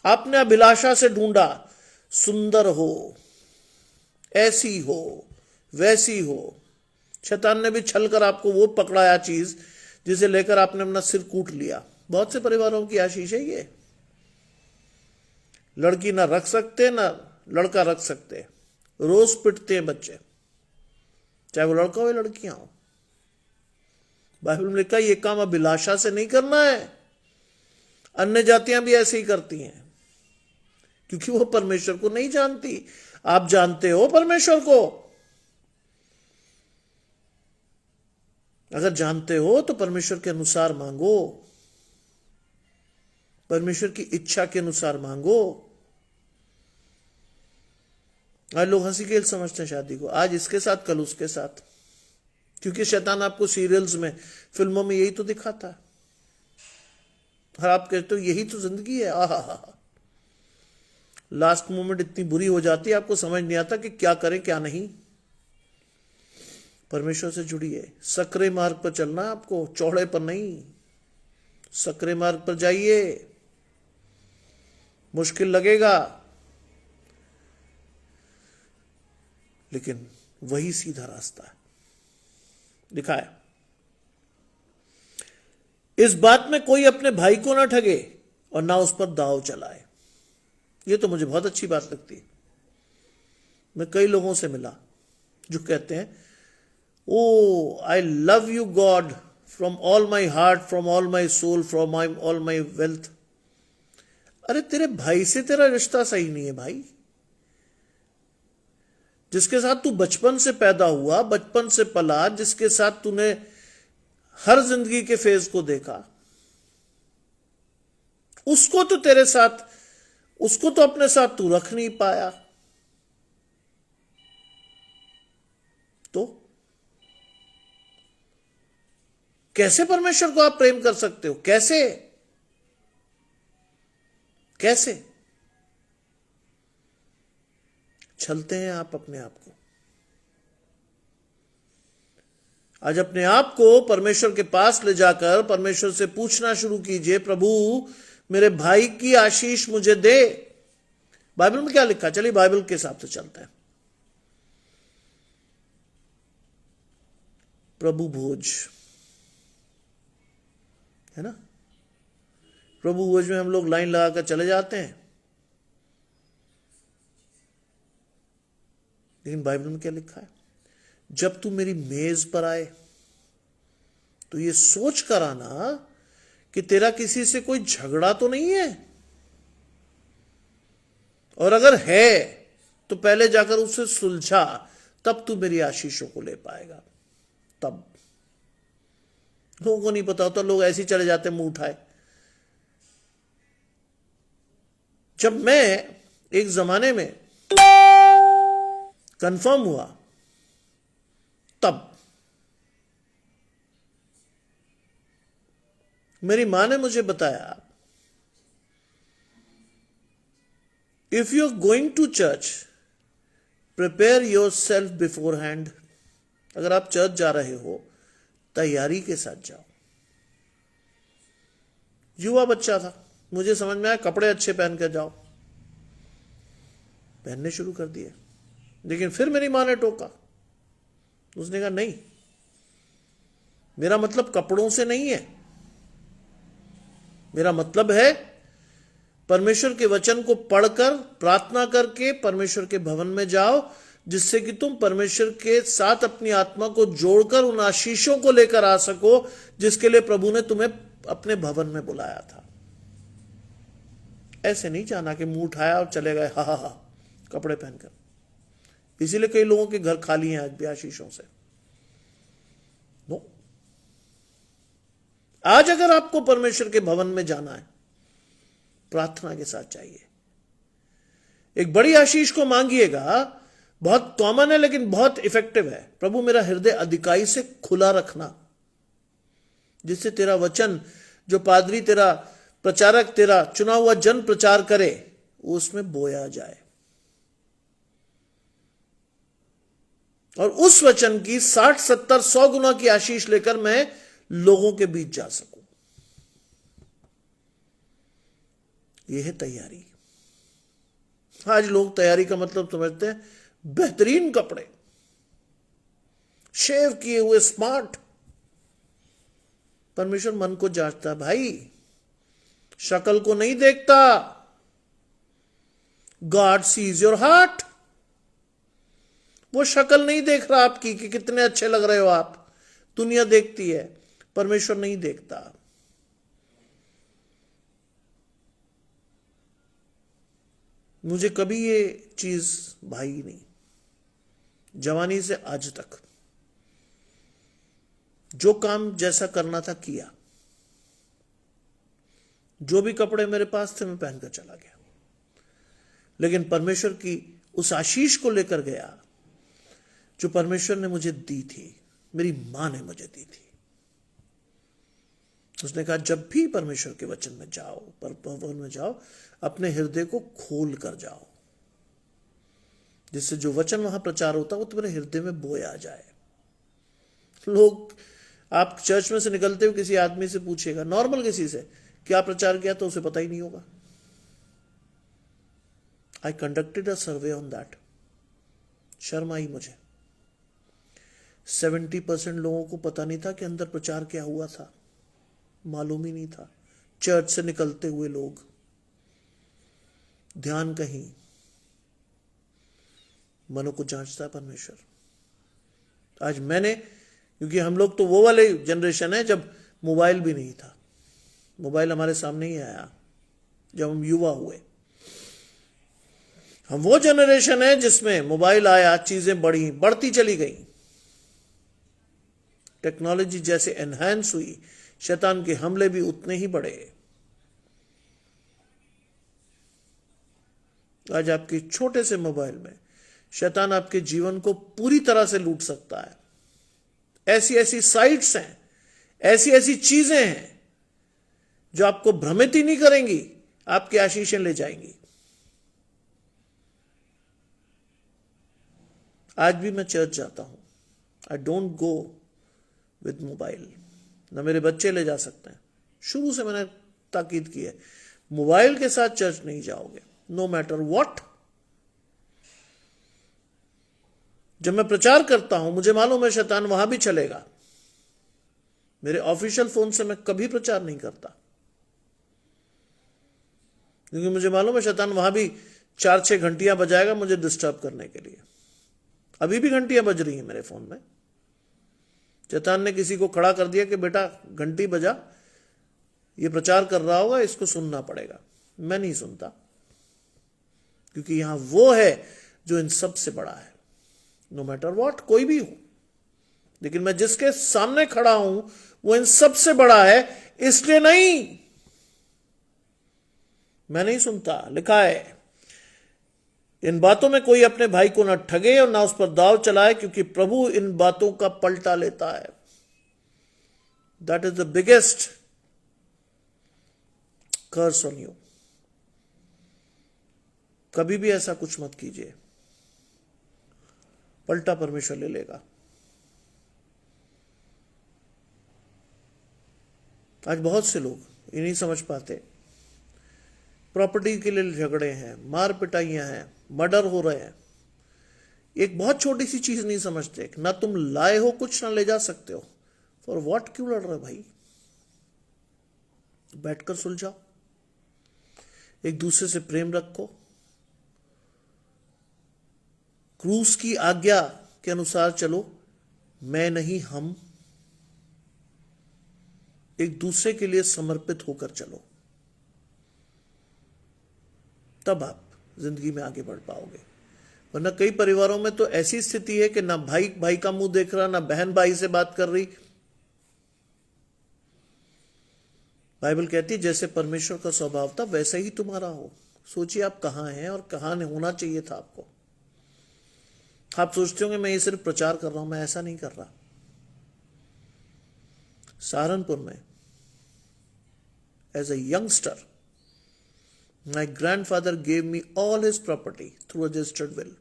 आपने अभिलाषा से ढूंढा, सुंदर हो, ऐसी हो, वैसी हो। शैतान ने भी छलकर आपको वो पकड़ाया चीज जिसे लेकर आपने अपना सिर कूट लिया। बहुत से परिवारों की आशीष है ये। लड़की ना रख सकते ना लड़का रख सकते, रोज पिटते हैं बच्चे, चाहे वो लड़का हो या लड़कियां हो। बाइबल में लिखा ये काम अभिलाषा से नहीं करना है। अन्य जातियां भी ऐसे ही करती हैं, क्योंकि वो परमेश्वर को नहीं जानती। आप जानते हो परमेश्वर को? अगर जानते हो तो परमेश्वर के अनुसार मांगो। परमेश्वर की इच्छा के अनुसार मांगो। आज लोग हंसी खेल समझते हैं शादी को, आज इसके साथ कल उसके साथ, क्योंकि शैतान आपको सीरियल्स में, फिल्मों में यही तो दिखाता है। और आप कहते हो यही तो जिंदगी है। आहा, लास्ट मोमेंट इतनी बुरी हो जाती है, आपको समझ नहीं आता कि क्या करें क्या नहीं। परमेश्वर से जुड़िए, सकरे मार्ग पर चलना है आपको, चौड़े पर नहीं। सकरे मार्ग पर जाइए, मुश्किल लगेगा लेकिन वही सीधा रास्ता है दिखाया। इस बात में कोई अपने भाई को ना ठगे और ना उस पर दाव चलाए। ये तो मुझे बहुत अच्छी बात लगती है। मैं कई लोगों से मिला जो कहते हैं, O I love you God from all my heart, from all my soul, from all my wealth. अरे तेरे भाई से तेरा रिश्ता सही नहीं है भाई, जिसके साथ तू बचपन से पैदा हुआ, बचपन से पला, जिसके साथ तूने हर जिंदगी के फेज को देखा, उसको तो तेरे साथ, उसको तो अपने साथ तू रख नहीं पाया, तो कैसे परमेश्वर को आप प्रेम कर सकते हो? कैसे कैसे छलते हैं आप अपने आप को। आज अपने आप को परमेश्वर के पास ले जाकर परमेश्वर से पूछना शुरू कीजिए, प्रभु मेरे भाई की आशीष मुझे दे। बाइबल में क्या लिखा? चलिए बाइबल के हिसाब से चलते हैं। प्रभु भोज है ना, प्रभु भोज में हम लोग लाइन लगाकर चले जाते हैं, लेकिन बाइबल में क्या लिखा है? जब तू मेरी मेज पर आए तो ये सोच कर आना कि तेरा किसी से कोई झगड़ा तो नहीं है, और अगर है तो पहले जाकर उससे सुलझा, तब तू मेरी आशीषों को ले पाएगा। तब लोगों को नहीं पता होता, लोग ऐसे ही चले जाते मुंह उठाए। जब मैं एक जमाने में कंफर्म हुआ, तब मेरी मां ने मुझे बताया, if you are going to church prepare yourself beforehand. अगर आप चर्च जा रहे हो, तैयारी के साथ जाओ। युवा बच्चा था, मुझे समझ में आया कपड़े अच्छे पहन कर जाओ, पहनने शुरू कर दिए। लेकिन फिर मेरी मां ने टोका, उसने कहा नहीं, मेरा मतलब कपड़ों से नहीं है, मेरा मतलब है परमेश्वर के वचन को पढ़कर प्रार्थना करके परमेश्वर के भवन में जाओ, जिससे कि तुम परमेश्वर के साथ अपनी आत्मा को जोड़कर उन आशीषों को लेकर आ सको जिसके लिए प्रभु ने तुम्हें अपने भवन में बुलाया था। ऐसे नहीं जाना कि मुंह उठाया और चले गए हा हा हा कपड़े पहनकर। इसीलिए कई लोगों के घर खाली हैं आज भी आशीषों से। नो, आज अगर आपको परमेश्वर के भवन में जाना है, प्रार्थना के साथ चाहिए। एक बड़ी आशीष को मांगिएगा, बहुत कॉमन है लेकिन बहुत इफेक्टिव है। प्रभु मेरा हृदय अधिकाई से खुला रखना, जिससे तेरा वचन, जो पादरी तेरा प्रचारक, तेरा चुना हुआ जन प्रचार करे, वो उसमें बोया जाए, और उस वचन की 60, 70, 100 गुना की आशीष लेकर मैं लोगों के बीच जा सकूं। यह है तैयारी। आज लोग तैयारी का मतलब समझते हैं बेहतरीन कपड़े, शेव किए हुए, स्मार्ट। परमेश्वर मन को जांचता भाई, शक्ल को नहीं देखता। God sees your heart. वो शक्ल नहीं देख रहा आपकी कि कितने अच्छे लग रहे हो आप, दुनिया देखती है, परमेश्वर नहीं देखता। मुझे कभी ये चीज भाई नहीं, जवानी से आज तक जो काम जैसा करना था किया, जो भी कपड़े मेरे पास थे मैं पहनकर चला गया, लेकिन परमेश्वर की उस आशीष को लेकर गया जो परमेश्वर ने मुझे दी थी, मेरी मां ने मुझे दी थी। उसने कहा जब भी परमेश्वर के वचन में जाओ, भवन में जाओ, अपने हृदय को खोल कर जाओ, जिससे जो वचन वहां प्रचार होता है वो तुम्हारे हृदय में बोया जाए। लोग, आप चर्च में से निकलते हुए किसी आदमी से पूछेगा, नॉर्मल किसी से, क्या प्रचार किया, तो उसे पता ही नहीं होगा। I conducted a survey on that. शर्म आई मुझे। 70% लोगों को पता नहीं था कि अंदर प्रचार क्या हुआ था, मालूम ही नहीं था। चर्च से निकलते हुए लोग, ध्यान कहीं, मनों को जांचता है परमेश्वर। आज मैंने, क्योंकि हम लोग तो वो वाले जनरेशन है जब मोबाइल भी नहीं था, मोबाइल हमारे सामने ही आया जब हम युवा हुए। हम वो जनरेशन है जिसमें मोबाइल आया, चीजें बढ़ती चली गई, टेक्नोलॉजी जैसे एनहांस हुई, शैतान के हमले भी उतने ही बढ़े। आज आपके छोटे से मोबाइल में शैतान आपके जीवन को पूरी तरह से लूट सकता है। ऐसी ऐसी साइट्स हैं, ऐसी ऐसी चीजें हैं जो आपको भ्रमित ही नहीं करेंगी, आपकी आशीषें ले जाएंगी। आज भी मैं चर्च जाता हूं, I don't go with mobile, ना मेरे बच्चे ले जा सकते हैं। शुरू से मैंने ताकीद की है, मोबाइल के साथ चर्च नहीं जाओगे, नो मैटर व्हाट। जब मैं प्रचार करता हूं, मुझे मालूम है शैतान वहां भी चलेगा। मेरे ऑफिशियल फोन से मैं कभी प्रचार नहीं करता, क्योंकि मुझे मालूम है शैतान वहां भी 4-6 घंटियां बजाएगा मुझे डिस्टर्ब करने के लिए। अभी भी घंटियां बज रही हैं मेरे फोन में। शैतान ने किसी को खड़ा कर दिया कि बेटा घंटी बजा, ये प्रचार कर रहा होगा, इसको सुनना पड़ेगा। मैं नहीं सुनता, क्योंकि यहां वो है जो इन सब से बड़ा है, नो मैटर व्हाट, कोई भी हो। लेकिन मैं जिसके सामने खड़ा हूं वो इन सब से बड़ा है, इसलिए नहीं, मैं नहीं सुनता। लिखा है, इन बातों में कोई अपने भाई को न ठगे और ना उस पर दाव चलाए, क्योंकि प्रभु इन बातों का पलटा लेता है। That is the biggest curse on you. कभी भी ऐसा कुछ मत कीजिए, पलटा परमेश्वर ले लेगा। आज बहुत से लोग ये नहीं समझ पाते, प्रॉपर्टी के लिए झगड़े हैं, मार पिटाइयां हैं, मर्डर हो रहे हैं। एक बहुत छोटी सी चीज नहीं समझते, ना तुम लाए हो कुछ, ना ले जा सकते हो, फॉर व्हाट क्यों लड़ रहे भाई? बैठकर सुलझाओ, एक दूसरे से प्रेम रखो, क्रूस की आज्ञा के अनुसार चलो, मैं नहीं हम, एक दूसरे के लिए समर्पित होकर चलो, तब आप जिंदगी में आगे बढ़ पाओगे। वरना कई परिवारों में तो ऐसी स्थिति है कि ना भाई भाई का मुंह देख रहा, ना बहन भाई से बात कर रही। बाइबल कहती है जैसे परमेश्वर का स्वभाव था वैसा ही तुम्हारा हो। सोचिए आप कहां हैं और कहां होना चाहिए था आपको। आप सोचते होंगे मैं ये सिर्फ प्रचार कर रहा हूं, मैं ऐसा नहीं कर रहा। सहारनपुर में as a youngster, my grandfather gave me all his property through registered will.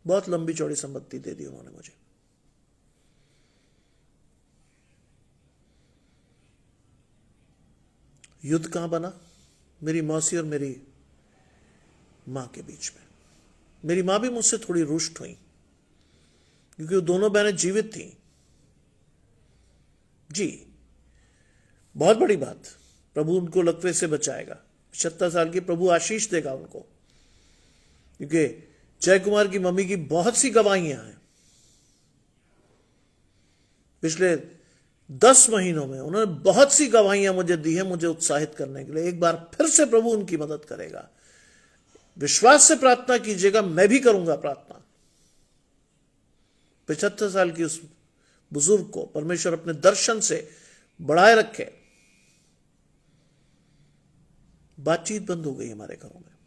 बहुत लंबी चौड़ी संपत्ति दे दी उन्होंने मुझे। युद्ध कहां बना? मेरी मौसी और मेरी मां के बीच में। मेरी मां भी मुझसे थोड़ी रुष्ट हुई, क्योंकि वो दोनों बहनें जीवित थीं। जी, बहुत बड़ी बात, प्रभु उनको लकवे से बचाएगा। 76 साल की, प्रभु आशीष देगा उनको, क्योंकि जय कुमार की मम्मी की बहुत सी गवाहियां हैं। पिछले 10 महीनों में उन्होंने बहुत सी गवाहियां मुझे दी है, मुझे उत्साहित करने के लिए। एक बार फिर से प्रभु उनकी मदद करेगा। विश्वास से प्रार्थना कीजिएगा, मैं भी करूंगा प्रार्थना। 75 साल की उस बुजुर्ग को परमेश्वर अपने दर्शन से बढ़ाए रखे। बातचीत बंद हो गई हमारे घरों में।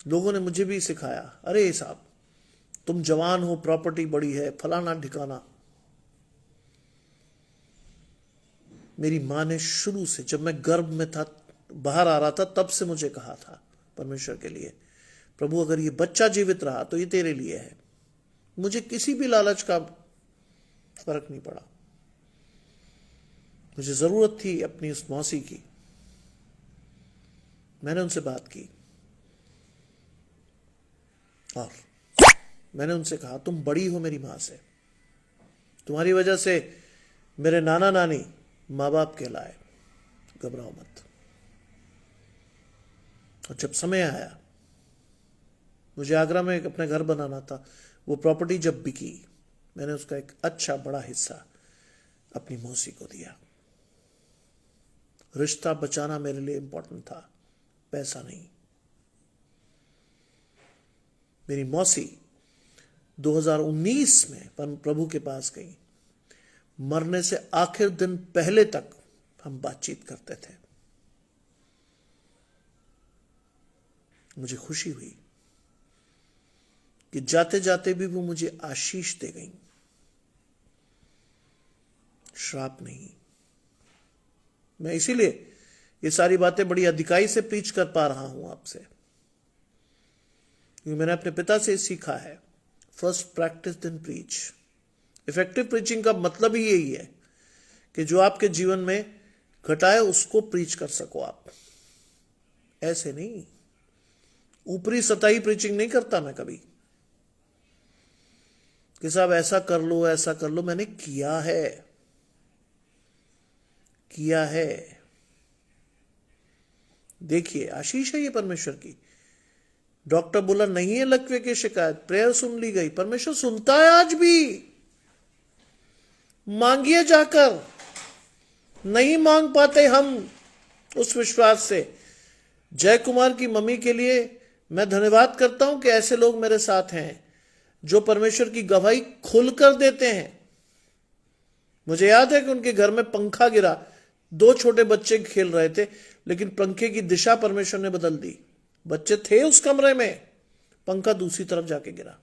लोगों ने मुझे भी सिखाया, अरे साहब तुम जवान हो, प्रॉपर्टी बड़ी है, फलाना ठिकाना। मेरी माँ ने शुरू से, जब मैं गर्भ में था, बाहर आ रहा था, तब से मुझे कहा था परमेश्वर के लिए, प्रभु अगर ये बच्चा जीवित रहा तो ये तेरे लिए है। मुझे किसी भी लालच का फर्क नहीं पड़ा। मुझे जरूरत थी अपनी उस मौसी की। मैंने उनसे बात की और मैंने उनसे कहा, तुम बड़ी हो मेरी मां से, तुम्हारी वजह से मेरे नाना नानी माँ बाप कहलाए, घबराओ मत। और जब समय आया, मुझे आगरा में अपने घर बनाना था, वो प्रॉपर्टी जब बिकी, मैंने उसका एक अच्छा बड़ा हिस्सा अपनी मौसी को दिया। रिश्ता बचाना मेरे लिए इंपॉर्टेंट था, पैसा नहीं। मेरी मौसी 2019 में प्रभु के पास गई। मरने से आखिर दिन पहले तक हम बातचीत करते थे। मुझे खुशी हुई कि जाते जाते भी वो मुझे आशीष दे गई, श्राप नहीं। मैं इसीलिए ये सारी बातें बड़ी अधिकाई से प्रीच कर पा रहा हूं आपसे, क्योंकि मैंने अपने पिता से सीखा है, first practice then preach. Effective preaching का मतलब ही यही है कि जो आपके जीवन में घटाए उसको प्रीच कर सको आप। ऐसे नहीं, ऊपरी सतही प्रीचिंग नहीं करता मैं कभी कि साहब ऐसा कर लो ऐसा कर लो। मैंने किया है। देखिए आशीष है ये परमेश्वर की। डॉक्टर बोला नहीं है लकवे की शिकायत, प्रेयर सुन ली गई। परमेश्वर सुनता है आज भी। मांगिए जाकर, नहीं मांग पाते हम उस विश्वास से। जय कुमार की मम्मी के लिए मैं धन्यवाद करता हूं कि ऐसे लोग मेरे साथ हैं जो परमेश्वर की गवाही खुलकर देते हैं। मुझे याद है कि उनके घर में पंखा गिरा, 2 छोटे बच्चे खेल रहे थे, लेकिन पंखे की दिशा परमेश्वर ने बदल दी। बच्चे थे उस कमरे में, पंखा दूसरी तरफ जाके गिरा।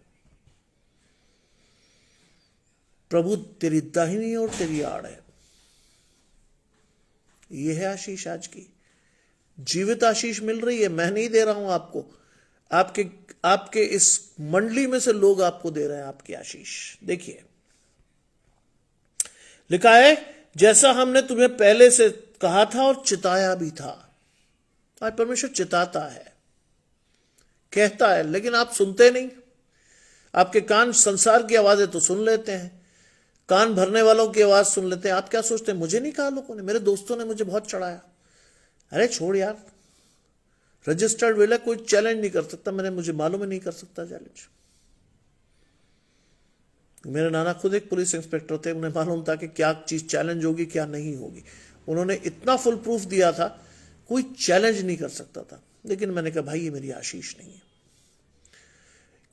प्रभु तेरी दाहिनी और तेरी आड़ है। यह है आशीष आज की। जीवित आशीष मिल रही है। मैं नहीं दे रहा हूं आपको, आपके इस मंडली में से लोग आपको दे रहे हैं आपकी आशीष। देखिए लिखा है, जैसा हमने तुम्हें पहले से कहा था और चिताया भी था। आज परमेश्वर चिताता है, कहता है, लेकिन आप सुनते नहीं। आपके कान संसार की आवाजें तो सुन लेते हैं, कान भरने वालों की आवाज सुन लेते हैं। आप क्या सोचते हैं, मुझे नहीं कहा लोगों ने, मेरे दोस्तों ने मुझे बहुत चढ़ाया। अरे छोड़ यार, रजिस्टर्ड विल है, कोई चैलेंज नहीं कर सकता। मुझे मालूम है नहीं कर सकता चैलेंज। मेरे नाना खुद एक पुलिस इंस्पेक्टर थे, उन्हें मालूम था कि क्या चीज चैलेंज होगी क्या नहीं होगी। उन्होंने इतना फुल प्रूफ दिया था, कोई चैलेंज नहीं कर सकता था। लेकिन मैंने कहा भाई ये मेरी आशीष नहीं है।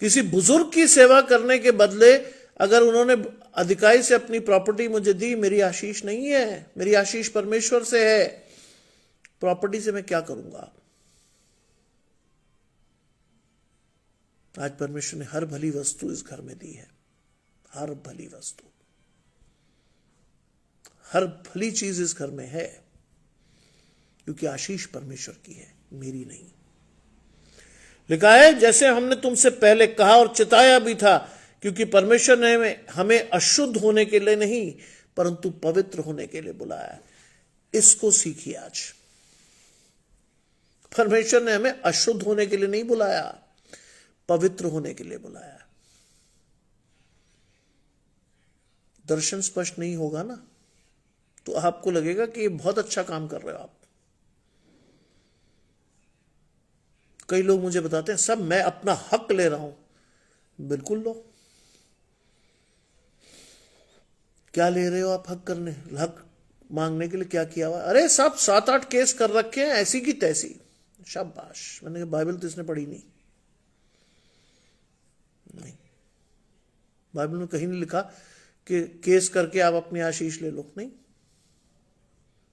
किसी बुजुर्ग की सेवा करने के बदले अगर उन्होंने अधिकारी से अपनी प्रॉपर्टी मुझे दी, मेरी आशीष नहीं है। मेरी आशीष परमेश्वर से है। प्रॉपर्टी से मैं क्या करूंगा? आज परमेश्वर ने हर भली वस्तु इस घर में दी है। हर भली वस्तु, हर भली चीज इस घर में है, क्योंकि आशीष परमेश्वर की है, मेरी नहीं। लिखा है, जैसे हमने तुमसे पहले कहा और चिताया भी था, क्योंकि परमेश्वर ने हमें अशुद्ध होने के लिए नहीं परंतु पवित्र होने के लिए बुलाया। इसको सीखिए आज। परमेश्वर ने हमें अशुद्ध होने के लिए नहीं बुलाया, पवित्र होने के लिए बुलाया। दर्शन स्पष्ट नहीं होगा ना, तो आपको लगेगा कि ये बहुत अच्छा काम कर रहे हो आप। कई लोग मुझे बताते हैं, सब मैं अपना हक ले रहा हूं। बिल्कुल लो। क्या ले रहे हो आप हक करने, हक मांगने के लिए? क्या किया हुआ? अरे सब 7-8 केस कर रखे हैं ऐसी की तैसी। शाबाश। मैंने कहा बाइबल तो इसने पढ़ी नहीं। बाइबल में कहीं नहीं लिखा कि केस करके आप अपनी आशीष ले लो। नहीं,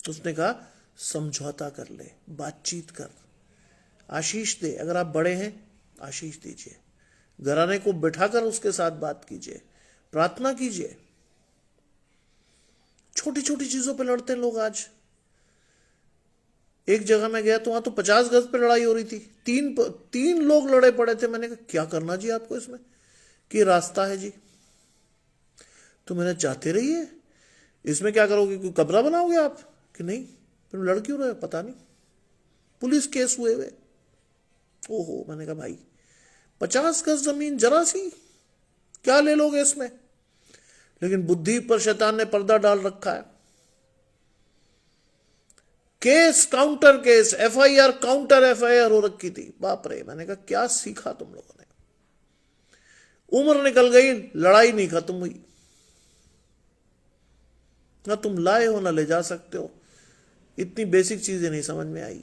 तो उसने कहा समझौता कर ले, बातचीत कर, आशीष दे। अगर आप बड़े हैं आशीष दीजिए, घराने को बिठाकर उसके साथ बात कीजिए, प्रार्थना कीजिए। छोटी छोटी चीजों पे लड़ते हैं लोग आज। एक जगह में गया तो वहां तो 50 गज पे लड़ाई हो रही थी, तीन लोग लड़े पड़े थे। मैंने कहा क्या करना जी आपको इसमें, कि रास्ता है जी, तो मैंने जाते रहिए, इसमें क्या करोगे, कोई कब्रा बनाओगे आप, कि नहीं फिर लड़ क्यों रहे, पता नहीं, पुलिस केस हुए हुए। ओहो, मैंने कहा भाई 50 गज जमीन जरा सी, क्या ले लोगे इसमें। लेकिन बुद्धि पर शैतान ने पर्दा डाल रखा है। Case counter case, FIR counter FIR हो रखी थी। बाप रे, मैंने कहा क्या सीखा तुम लोगों ने। उम्र निकल गई, लड़ाई नहीं खत्म हुई, ना तुम लाए हो ना ले जा सकते हो। इतनी बेसिक चीजें नहीं समझ में आई।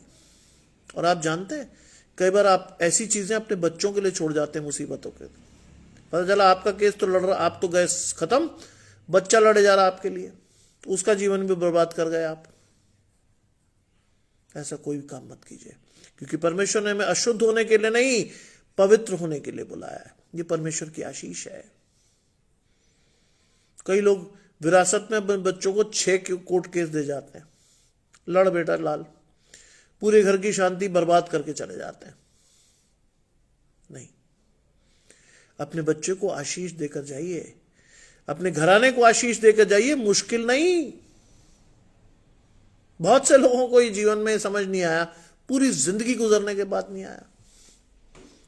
और आप जानते हैं कई बार आप ऐसी चीजें अपने बच्चों के लिए छोड़ जाते हैं मुसीबतों के। पता चला आपका केस तो लड़ रहा, आप तो गए खत्म, बच्चा लड़े जा रहा आपके लिए, तो उसका जीवन भी बर्बाद कर गए आप। ऐसा कोई भी काम मत कीजिए, क्योंकि परमेश्वर ने हमें अशुद्ध होने के लिए नहीं, पवित्र होने के लिए बुलाया है। ये परमेश्वर की आशीष है। कई लोग विरासत में अपने बच्चों को 6 कोर्ट केस दे जाते हैं, लड़ बेटा लाल, पूरे घर की शांति बर्बाद करके चले जाते हैं। नहीं, अपने बच्चे को आशीष देकर जाइए, अपने घराने को आशीष देकर जाइए। मुश्किल नहीं। बहुत से लोगों को ये जीवन में समझ नहीं आया, पूरी जिंदगी गुजरने के बाद नहीं आया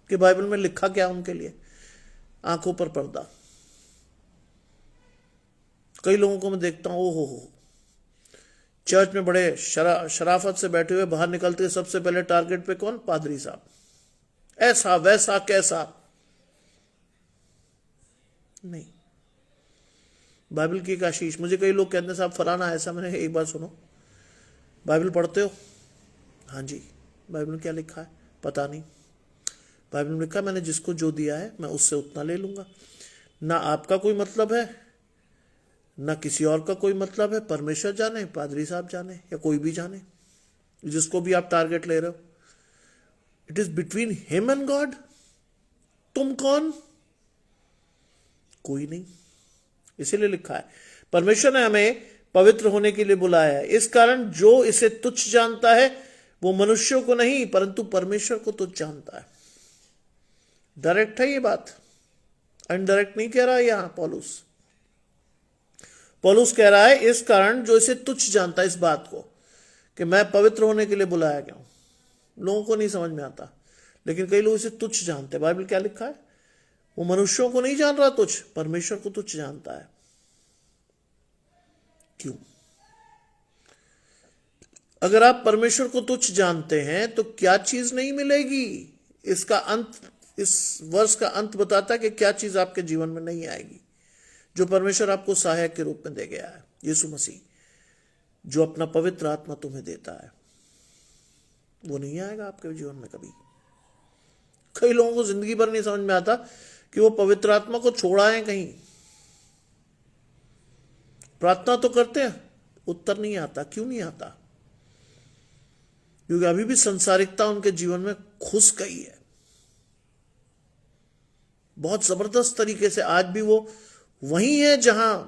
कि बाइबल में लिखा क्या उनके लिए। आंखों पर पर्दा। कई लोगों को मैं देखता हूं, हो चर्च में बड़े शराफत से बैठे हुए, बाहर निकलते सबसे पहले टारगेट पे कौन, पादरी साहब, ऐसा वैसा कैसा। नहीं, बाइबल की एक आशीष। मुझे कई लोग कहते हैं साहब फलाना ऐसा। मैंने एक बार सुनो, बाइबल पढ़ते हो? हाँ जी। बाइबल में क्या लिखा है? पता नहीं। बाइबल में लिखा मैंने जिसको जो दिया है मैं उससे उतना ले लूंगा। ना आपका कोई मतलब है, ना किसी और का कोई मतलब है। परमेश्वर जाने, पादरी साहब जाने, या कोई भी जाने, जिसको भी आप टारगेट ले रहे हो, it is between him and God. तुम कौन? कोई नहीं। इसीलिए लिखा है परमेश्वर ने हमें पवित्र होने के लिए बुलाया है। इस कारण जो इसे तुच्छ जानता है वो मनुष्यों को नहीं परंतु परमेश्वर को तुच्छ जानता है। डायरेक्ट है ये बात, इनडायरेक्ट नहीं कह रहा है यहां पौलुस कह रहा है इस कारण जो इसे तुच्छ जानता है, इस बात को कि मैं पवित्र होने के लिए बुलाया गया हूं। लोगों को नहीं समझ में आता, लेकिन कई लोग इसे तुच्छ जानते हैं। बाइबल क्या लिखा है? वो मनुष्यों को नहीं जान रहा तुच्छ, परमेश्वर को तुच्छ जानता है। क्यों? अगर आप परमेश्वर को तुच्छ जानते हैं तो क्या चीज नहीं मिलेगी? इसका अंत, इस वर्ष का अंत बताता है कि क्या चीज आपके जीवन में नहीं आएगी, जो परमेश्वर आपको सहायक के रूप में दे गया है, यीशु मसीह, जो अपना पवित्र आत्मा तुम्हें देता है। वो नहीं आएगा आपके जीवन में कभी। कई लोगों को जिंदगी भर नहीं समझ में आता कि वो पवित्र आत्मा को छोड़ा है कहीं। प्रार्थना तो करते हैं, उत्तर नहीं आता। क्यों नहीं आता? क्योंकि अभी भी संसारिकता उनके जीवन में घुस गई है बहुत जबरदस्त तरीके से। आज भी वो वही है जहां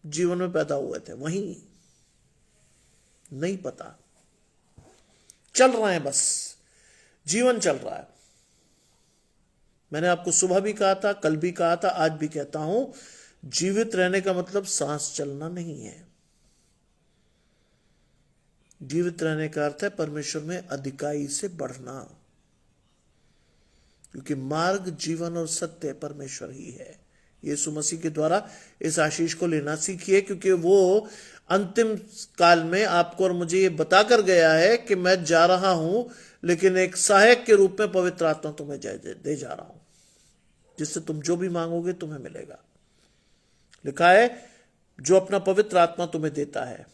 जीवन में पैदा हुए थे, वहीं नहीं पता। चल रहे हैं, बस जीवन चल रहा है। मैंने आपको सुबह भी कहा था, कल भी कहा था, आज भी कहता हूं, जीवित रहने का मतलब सांस चलना नहीं है। जीवित रहने का अर्थ है परमेश्वर में अधिकाई से बढ़ना, क्योंकि मार्ग, जीवन और सत्य परमेश्वर ही है। यीशु मसीह के द्वारा इस आशीष को लेना सीखिए, क्योंकि वो अंतिम काल में आपको और मुझे ये बताकर गया है कि मैं जा रहा हूं, लेकिन एक सहायक के रूप में पवित्र आत्मा तुम्हें दे जा रहा हूं, जिससे तुम जो भी मांगोगे तुम्हें मिलेगा। लिखा है जो अपना पवित्र आत्मा तुम्हें देता है।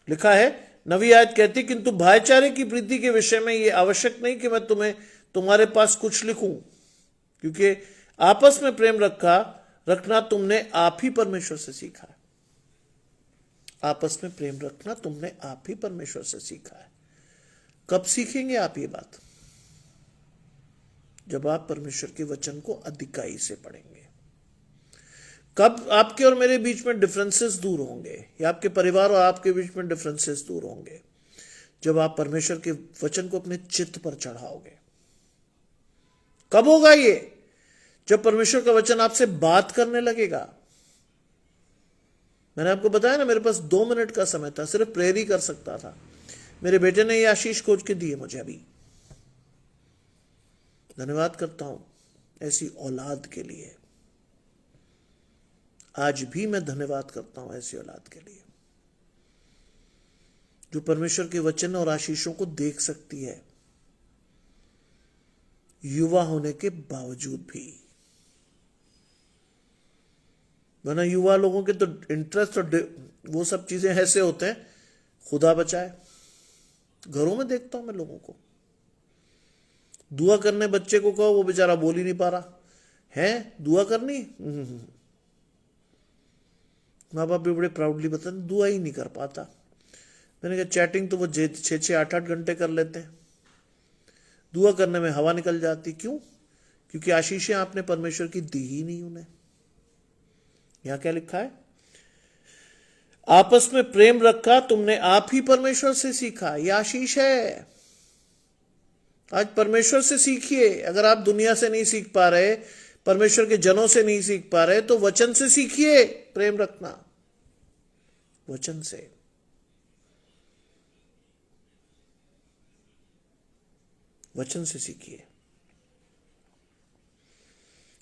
लिखा है, नवी आयत कहती, किंतु भाईचारे की प्रीति के विषय में यह आवश्यक नहीं कि मैं तुम्हारे पास कुछ लिखूं, क्योंकि आपस में प्रेम रखना तुमने आप ही परमेश्वर से सीखा है। आपस में प्रेम रखना तुमने आप ही परमेश्वर से सीखा है। कब सीखेंगे आप ये बात? जब आप परमेश्वर के वचन को अधिकाई से पढ़ेंगे। कब आपके और मेरे बीच में डिफरेंसेस दूर होंगे, या आपके परिवार और आपके बीच में डिफरेंसेस दूर होंगे? जब आप परमेश्वर के वचन को अपने चित्त पर चढ़ाओगे। कब होगा ये? जब परमेश्वर का वचन आपसे बात करने लगेगा। मैंने आपको बताया ना, मेरे पास 2 मिनट का समय था, सिर्फ प्रेयर ही कर सकता था। मेरे बेटे ने ये आशीष खोज के दिए मुझे अभी। धन्यवाद करता हूं ऐसी औलाद के लिए। आज भी मैं धन्यवाद करता हूं ऐसी औलाद के लिए जो परमेश्वर के वचन और आशीषों को देख सकती है, युवा होने के बावजूद भी। वरना युवा लोगों के तो इंटरेस्ट और वो सब चीजें ऐसे होते हैं, खुदा बचाए। घरों में देखता हूं मैं लोगों को, दुआ करने बच्चे को कहो, वो बेचारा बोल ही नहीं पा रहा है। दुआ करनी, माँ बाप भी बड़े प्राउडली बताते दुआ ही नहीं कर पाता। मैंने कहा चैटिंग तो वो 6-6, 8-8 घंटे कर लेते हैं, दुआ करने में हवा निकल जाती। क्यों? क्योंकि आशीषें आपने परमेश्वर की दी ही नहीं उन्हें। यहां क्या लिखा है? आपस में प्रेम रखा तुमने आप ही परमेश्वर से सीखा। यह आशीष है। आज परमेश्वर से सीखिए। अगर आप दुनिया से नहीं सीख पा रहे, परमेश्वर के जनों से नहीं सीख पा रहे, तो वचन से सीखिए प्रेम रखना। वचन से। वचन से सीखिए।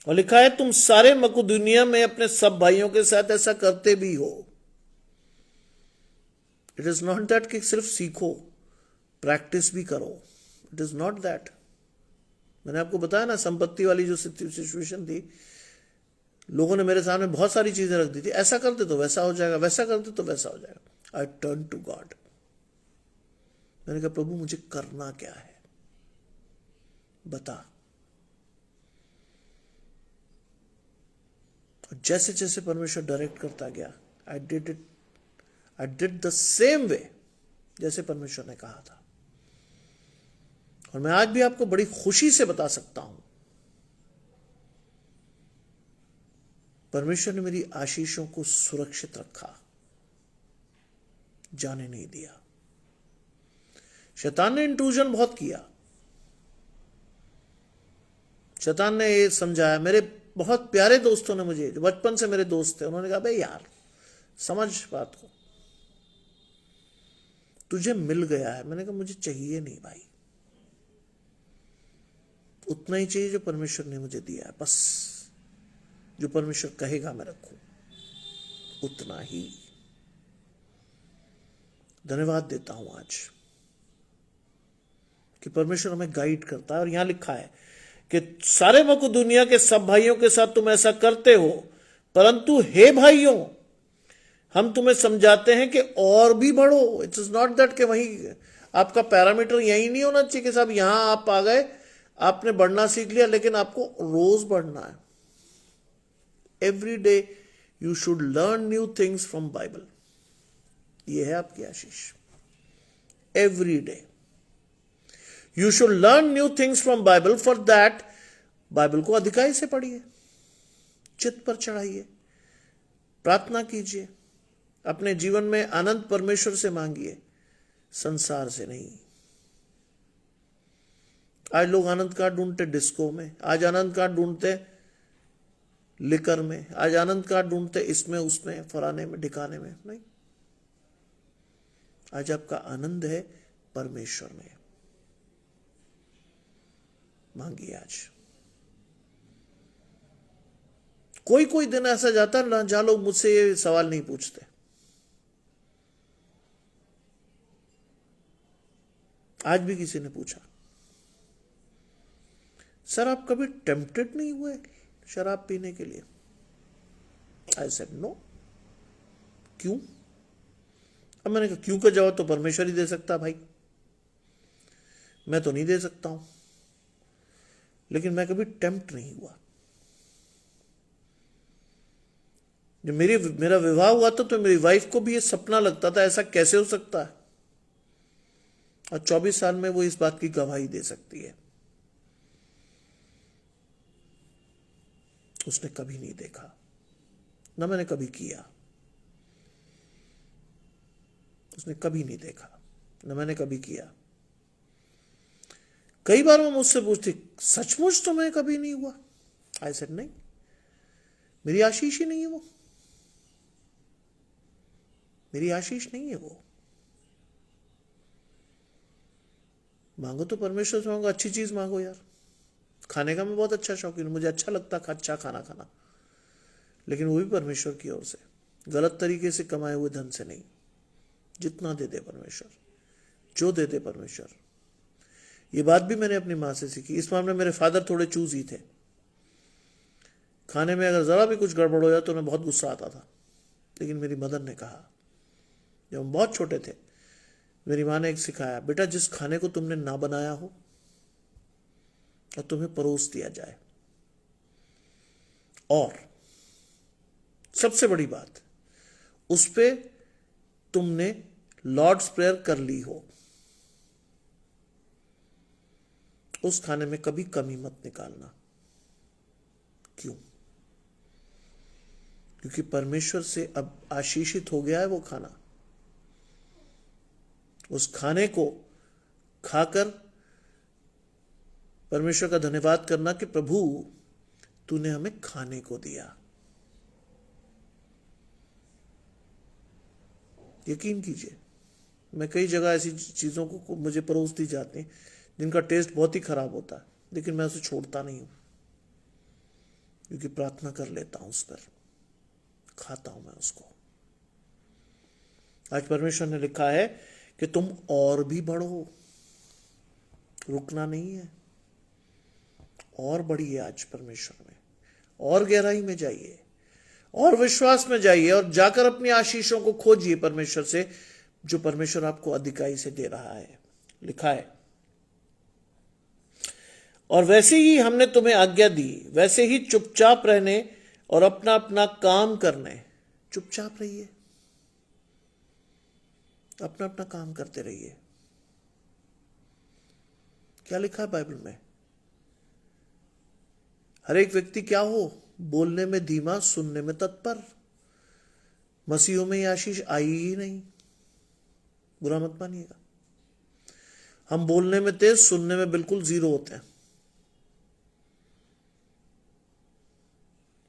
और लिखा है तुम सारे मकुदुनिया में अपने सब भाइयों के साथ ऐसा करते भी हो। इट इज नॉट दैट कि सिर्फ सीखो, प्रैक्टिस भी करो। It is not that. मैंने आपको बताया ना, संपत्ति वाली जो सिचुएशन थी, लोगों ने मेरे सामने बहुत सारी चीजें रख दी थी। ऐसा करते तो वैसा हो जाएगा, वैसा करते तो वैसा हो जाएगा। I turn to God. मैंने कहा प्रभु मुझे करना क्या है, बता। जैसे जैसे परमेश्वर डायरेक्ट करता गया, I did the same way जैसे परमेश्वर ने कहा था। और मैं आज भी आपको बड़ी खुशी से बता सकता हूं, परमेश्वर ने मेरी आशीषों को सुरक्षित रखा, जाने नहीं दिया। शैतान ने इंट्रूजन बहुत किया। शैतान ने ये समझाया। मेरे बहुत प्यारे दोस्तों ने मुझे, जो बचपन से मेरे दोस्त थे, उन्होंने कहा भाई यार समझ बात को, तुझे मिल गया है। मैंने कहा मुझे चाहिए नहीं भाई, उतना ही चाहिए जो परमेश्वर ने मुझे दिया है। बस जो परमेश्वर कहेगा मैं रखूं, उतना ही। धन्यवाद देता हूं आज कि परमेश्वर हमें गाइड करता है। और यहां लिखा है कि सारे मकुदुनिया के सब भाइयों के साथ तुम ऐसा करते हो, परंतु हे भाइयों हम तुम्हें समझाते हैं कि और भी बढ़ो। इट इज नॉट दैट कि वही आपका पैरामीटर यही नहीं होना चाहिए कि साहब यहां आप आ गए, आपने बढ़ना सीख लिया, लेकिन आपको रोज बढ़ना है। Every day you should learn new things from Bible. यह है आपकी आशीष। Every day you should learn new things from Bible. For that, Bible को अधिकाई से पढ़िए, चित्त पर चढ़ाइए, प्रार्थना कीजिए, अपने जीवन में आनंद परमेश्वर से मांगिए, संसार से नहीं। आज लोग आनंद कहां ढूंढते? डिस्को में। आज आनंद कहां ढूंढते? लिकर में। आज आनंद कहां ढूंढते? इसमें उसमें, फलाने में, ढिकाने में नहीं। आज आपका आनंद है परमेश्वर में। मांगिए आज। कोई कोई दिन ऐसा जाता ना जहां लोग मुझसे ये सवाल नहीं पूछते। आज भी किसी ने पूछा, सर आप कभी टेम्पटेड नहीं हुए शराब पीने के लिए? I said no. क्यों? अब मैंने कहा क्यों का जवाब तो परमेश्वर ही दे सकता भाई, मैं तो नहीं दे सकता हूं। लेकिन मैं कभी टेम्प्ट नहीं हुआ। जब मेरा विवाह हुआ था तो मेरी वाइफ को भी ये सपना लगता था, ऐसा कैसे हो सकता है। और 24 साल में वो इस बात की गवाही दे सकती है। उसने कभी नहीं देखा, ना मैंने कभी किया। उसने कभी नहीं देखा, ना मैंने कभी किया। कई बार वो मुझसे पूछती, सचमुच तुम्हें कभी नहीं हुआ? आई सेड नहीं, मेरी आशीष ही नहीं है वो, मेरी आशीष नहीं है वो। मांगो तो परमेश्वर से मांगो, अच्छी चीज मांगो यार। खाने का मैं बहुत अच्छा शौकीन हूं, मुझे अच्छा लगता अच्छा खाना खाना, लेकिन वो भी परमेश्वर की ओर से, गलत तरीके से कमाए हुए धन से नहीं। जितना दे दे परमेश्वर, जो दे दे परमेश्वर। ये बात भी मैंने अपनी माँ से सीखी। इस मामले में मेरे फादर थोड़े चूजी थे। खाने में अगर जरा भी कुछ गड़बड़ हो जाए तो उन्हें बहुत गुस्सा आता था, लेकिन मेरी मदर ने कहा, जब हम बहुत छोटे थे, मेरी माँ ने एक सिखाया, बेटा जिस खाने को तुमने ना बनाया हो और तुम्हें परोस दिया जाए, और सबसे बड़ी बात, उस पे तुमने लॉर्ड्स प्रेयर कर ली हो, उस खाने में कभी कमी मत निकालना। क्यों? क्योंकि परमेश्वर से अब आशीषित हो गया है वो खाना। उस खाने को खाकर परमेश्वर का धन्यवाद करना कि प्रभु तूने हमें खाने को दिया। यकीन कीजिए, मैं कई जगह ऐसी चीजों को मुझे परोस दी जाती हैं जिनका टेस्ट बहुत ही खराब होता है, लेकिन मैं उसे छोड़ता नहीं हूं, क्योंकि प्रार्थना कर लेता हूं उस पर, खाता हूं मैं उसको। आज परमेश्वर ने लिखा है कि तुम और भी बढ़ो, रुकना नहीं है, और बढ़िए आज परमेश्वर में, और गहराई में जाइए, और विश्वास में जाइए, और जाकर अपनी आशीषों को खोजिए परमेश्वर से, जो परमेश्वर आपको अधिकाई से दे रहा है। लिखा है, और वैसे ही हमने तुम्हें आज्ञा दी, वैसे ही चुपचाप रहने और अपना अपना काम करने। चुपचाप रहिए, अपना अपना काम करते रहिए। क्या लिखा है बाइबल में? हर एक व्यक्ति क्या हो? बोलने में धीमा, सुनने में तत्पर। मसीहों में यह आशीष आई ही नहीं, बुरा मत मानिएगा। हम बोलने में तेज, सुनने में बिल्कुल जीरो होते हैं।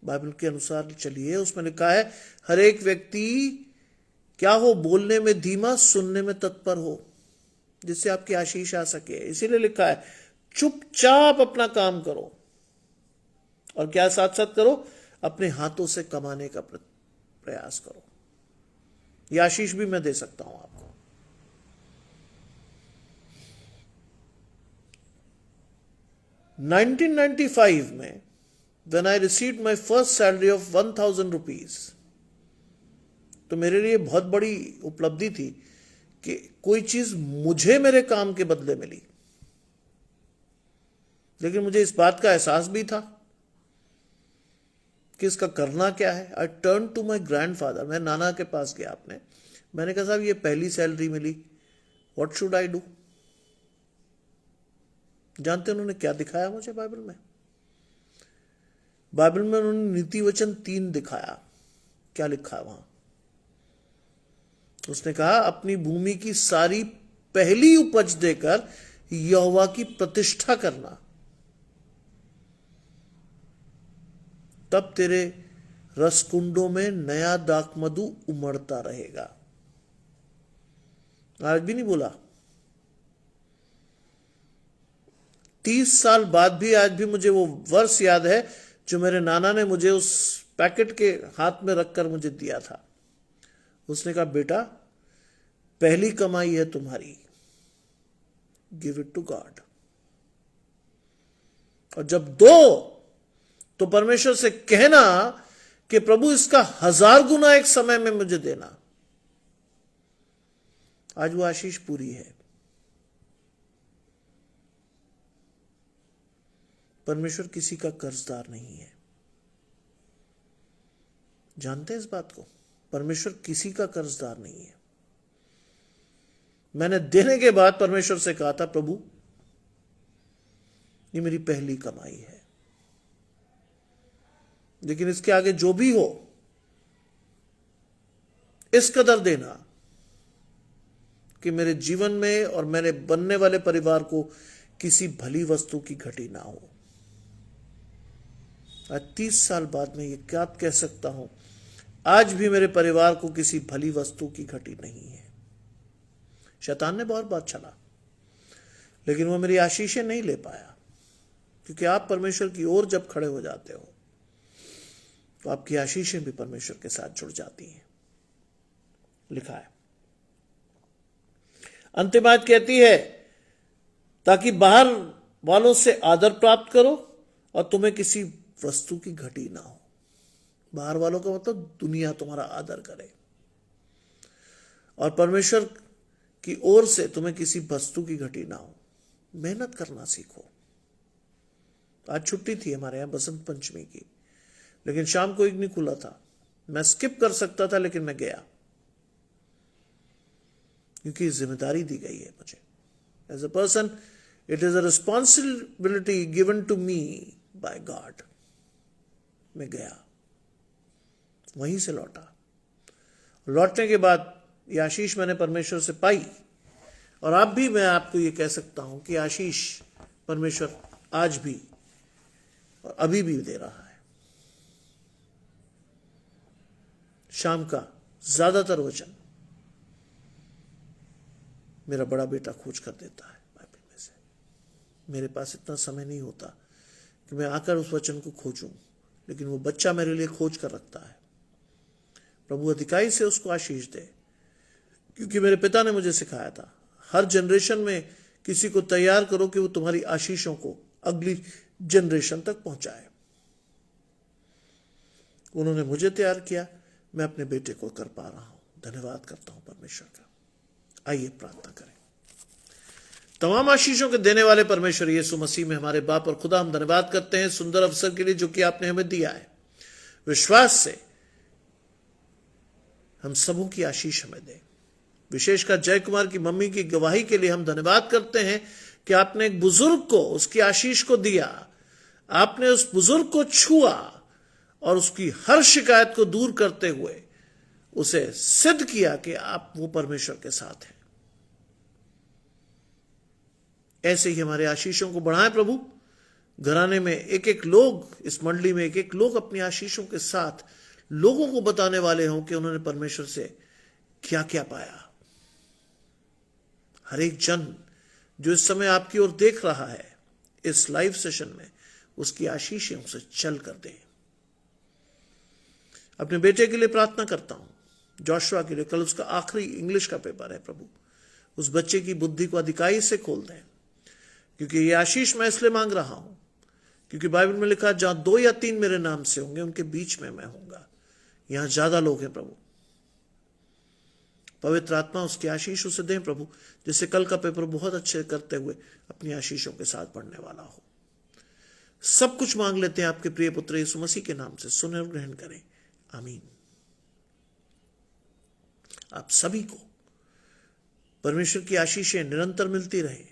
बाइबल के अनुसार चलिए, उसमें लिखा है हर एक व्यक्ति क्या हो? बोलने में धीमा, सुनने में तत्पर हो, जिससे आपकी आशीष आ सके। इसीलिए लिखा है चुपचाप अपना काम करो, और क्या साथ साथ करो? अपने हाथों से कमाने का प्रयास करो। यह आशीष भी मैं दे सकता हूं आपको। 1995 में when I received my first salary of 1000 rupees, तो मेरे लिए बहुत बड़ी उपलब्धि थी कि कोई चीज मुझे मेरे काम के बदले मिली। लेकिन मुझे इस बात का एहसास भी था कि इसका करना क्या है। I turn to my grandfather, मैं नाना के पास गया अपने, मैंने कहा साहब ये पहली सैलरी मिली, व्हाट शुड आई डू? जानते उन्होंने क्या दिखाया मुझे बाइबल में? बाइबल में उन्होंने नीति वचन 3 दिखाया। क्या लिखा है वहां? उसने कहा अपनी भूमि की सारी पहली उपज देकर यहोवा की प्रतिष्ठा करना, तब तेरे रसकुंडों में नया दाखमधु उमड़ता रहेगा। आज भी नहीं बोला। 30 साल बाद भी आज भी मुझे वो वर्ष याद है जो मेरे नाना ने मुझे उस पैकेट के हाथ में रखकर मुझे दिया था। उसने कहा बेटा पहली कमाई है तुम्हारी, गिव इट टू गॉड। और जब दो तो परमेश्वर से कहना कि प्रभु इसका 1000 गुना एक समय में मुझे देना। आज वो आशीष पूरी है। परमेश्वर किसी का कर्जदार नहीं है। जानते हैं इस बात को? परमेश्वर किसी का कर्जदार नहीं है। मैंने देने के बाद परमेश्वर से कहा था, प्रभु ये मेरी पहली कमाई है, लेकिन इसके आगे जो भी हो इस कदर देना कि मेरे जीवन में और मेरे बनने वाले परिवार को किसी भली वस्तु की घटी ना हो। आज 30 साल बाद मैं ये क्या कह सकता हूं, आज भी मेरे परिवार को किसी भली वस्तु की घटी नहीं है। शैतान ने बहुत बात चला, लेकिन वो मेरी आशीषें नहीं ले पाया, क्योंकि आप परमेश्वर की ओर जब खड़े हो जाते हो तो आपकी आशीषें भी परमेश्वर के साथ जुड़ जाती हैं। लिखा है, अंतिम बात कहती है, ताकि बाहर वालों से आदर प्राप्त करो और तुम्हें किसी वस्तु की घटी ना हो। बाहर वालों का मतलब दुनिया तुम्हारा आदर करे, और परमेश्वर की ओर से तुम्हें किसी वस्तु की घटी ना हो। मेहनत करना सीखो। आज छुट्टी थी हमारे यहां बसंत पंचमी की, लेकिन शाम को एक नहीं खुला था। मैं स्किप कर सकता था, लेकिन मैं गया, क्योंकि जिम्मेदारी दी गई है मुझे। As a person, it is a responsibility given to me by God. मैं गया, वहीं से लौटा। लौटने के बाद ये आशीष मैंने परमेश्वर से पाई, और अब भी मैं आपको ये कह सकता हूं कि आशीष परमेश्वर आज भी और अभी भी दे रहा है। शाम का ज्यादातर वचन मेरा बड़ा बेटा खोज कर देता है बाइबल में से। मेरे पास इतना समय नहीं होता कि मैं आकर उस वचन को खोजूं, लेकिन वो बच्चा मेरे लिए खोज कर रखता है। प्रभु अधिकाई से उसको आशीष दे, क्योंकि मेरे पिता ने मुझे सिखाया था, हर जनरेशन में किसी को तैयार करो कि वो तुम्हारी आशीषों को अगली जनरेशन तक पहुंचाए। उन्होंने मुझे तैयार किया, मैं अपने बेटे को कर पा रहा हूं। धन्यवाद करता हूं परमेश्वर का। आइए प्रार्थना करें। तमाम आशीषों के देने वाले परमेश्वर यीशु मसीह में हमारे बाप और खुदा, हम धन्यवाद करते हैं सुंदर अवसर के लिए जो कि आपने हमें दिया है। विश्वास से हम सबों की आशीष हमें दे। विशेषकर जय कुमार की मम्मी की गवाही के लिए हम धन्यवाद करते हैं कि आपने एक बुजुर्ग को उसकी आशीष को दिया, आपने उस बुजुर्ग को छुआ और उसकी हर शिकायत को दूर करते हुए उसे सिद्ध किया कि आप वो परमेश्वर के साथ हैं। ऐसे ही हमारे आशीषों को बढ़ाएं प्रभु। घराने में एक एक लोग, इस मंडली में एक एक लोग अपनी आशीषों के साथ लोगों को बताने वाले हों कि उन्होंने परमेश्वर से क्या क्या पाया। हर एक जन जो इस समय आपकी ओर देख रहा है इस लाइव सेशन में, उसकी आशीषें उसे चल कर दे। अपने बेटे के लिए प्रार्थना करता हूं, जोशुआ के लिए। कल उसका आखिरी इंग्लिश का पेपर है प्रभु। उस बच्चे की बुद्धि को अधिकाई से खोल दें, क्योंकि ये आशीष मैं इसलिए मांग रहा हूं क्योंकि बाइबल में लिखा, जहां 2 या 3 मेरे नाम से होंगे उनके बीच में मैं होऊंगा। यहां ज्यादा लोग हैं प्रभु। पवित्र आत्मा उसकी आशीष उसे दें प्रभु, जिससे कल का पेपर बहुत अच्छे करते हुए अपनी आशीषों के साथ पढ़ने वाला हो। सब कुछ मांग लेते हैं आपके प्रिय पुत्र यीशु मसीह के नाम से। सुने और ग्रहण करें, आमीन। आप सभी को परमेश्वर की आशीषें निरंतर मिलती रहे।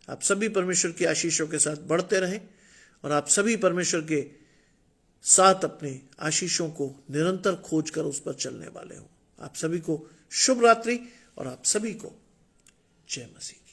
आप सभी परमेश्वर की आशीषों के साथ बढ़ते रहें, और आप सभी परमेश्वर के साथ अपने आशीषों को निरंतर खोज कर उस पर चलने वाले हो। आप सभी को शुभ रात्रि, और आप सभी को जय मसीह।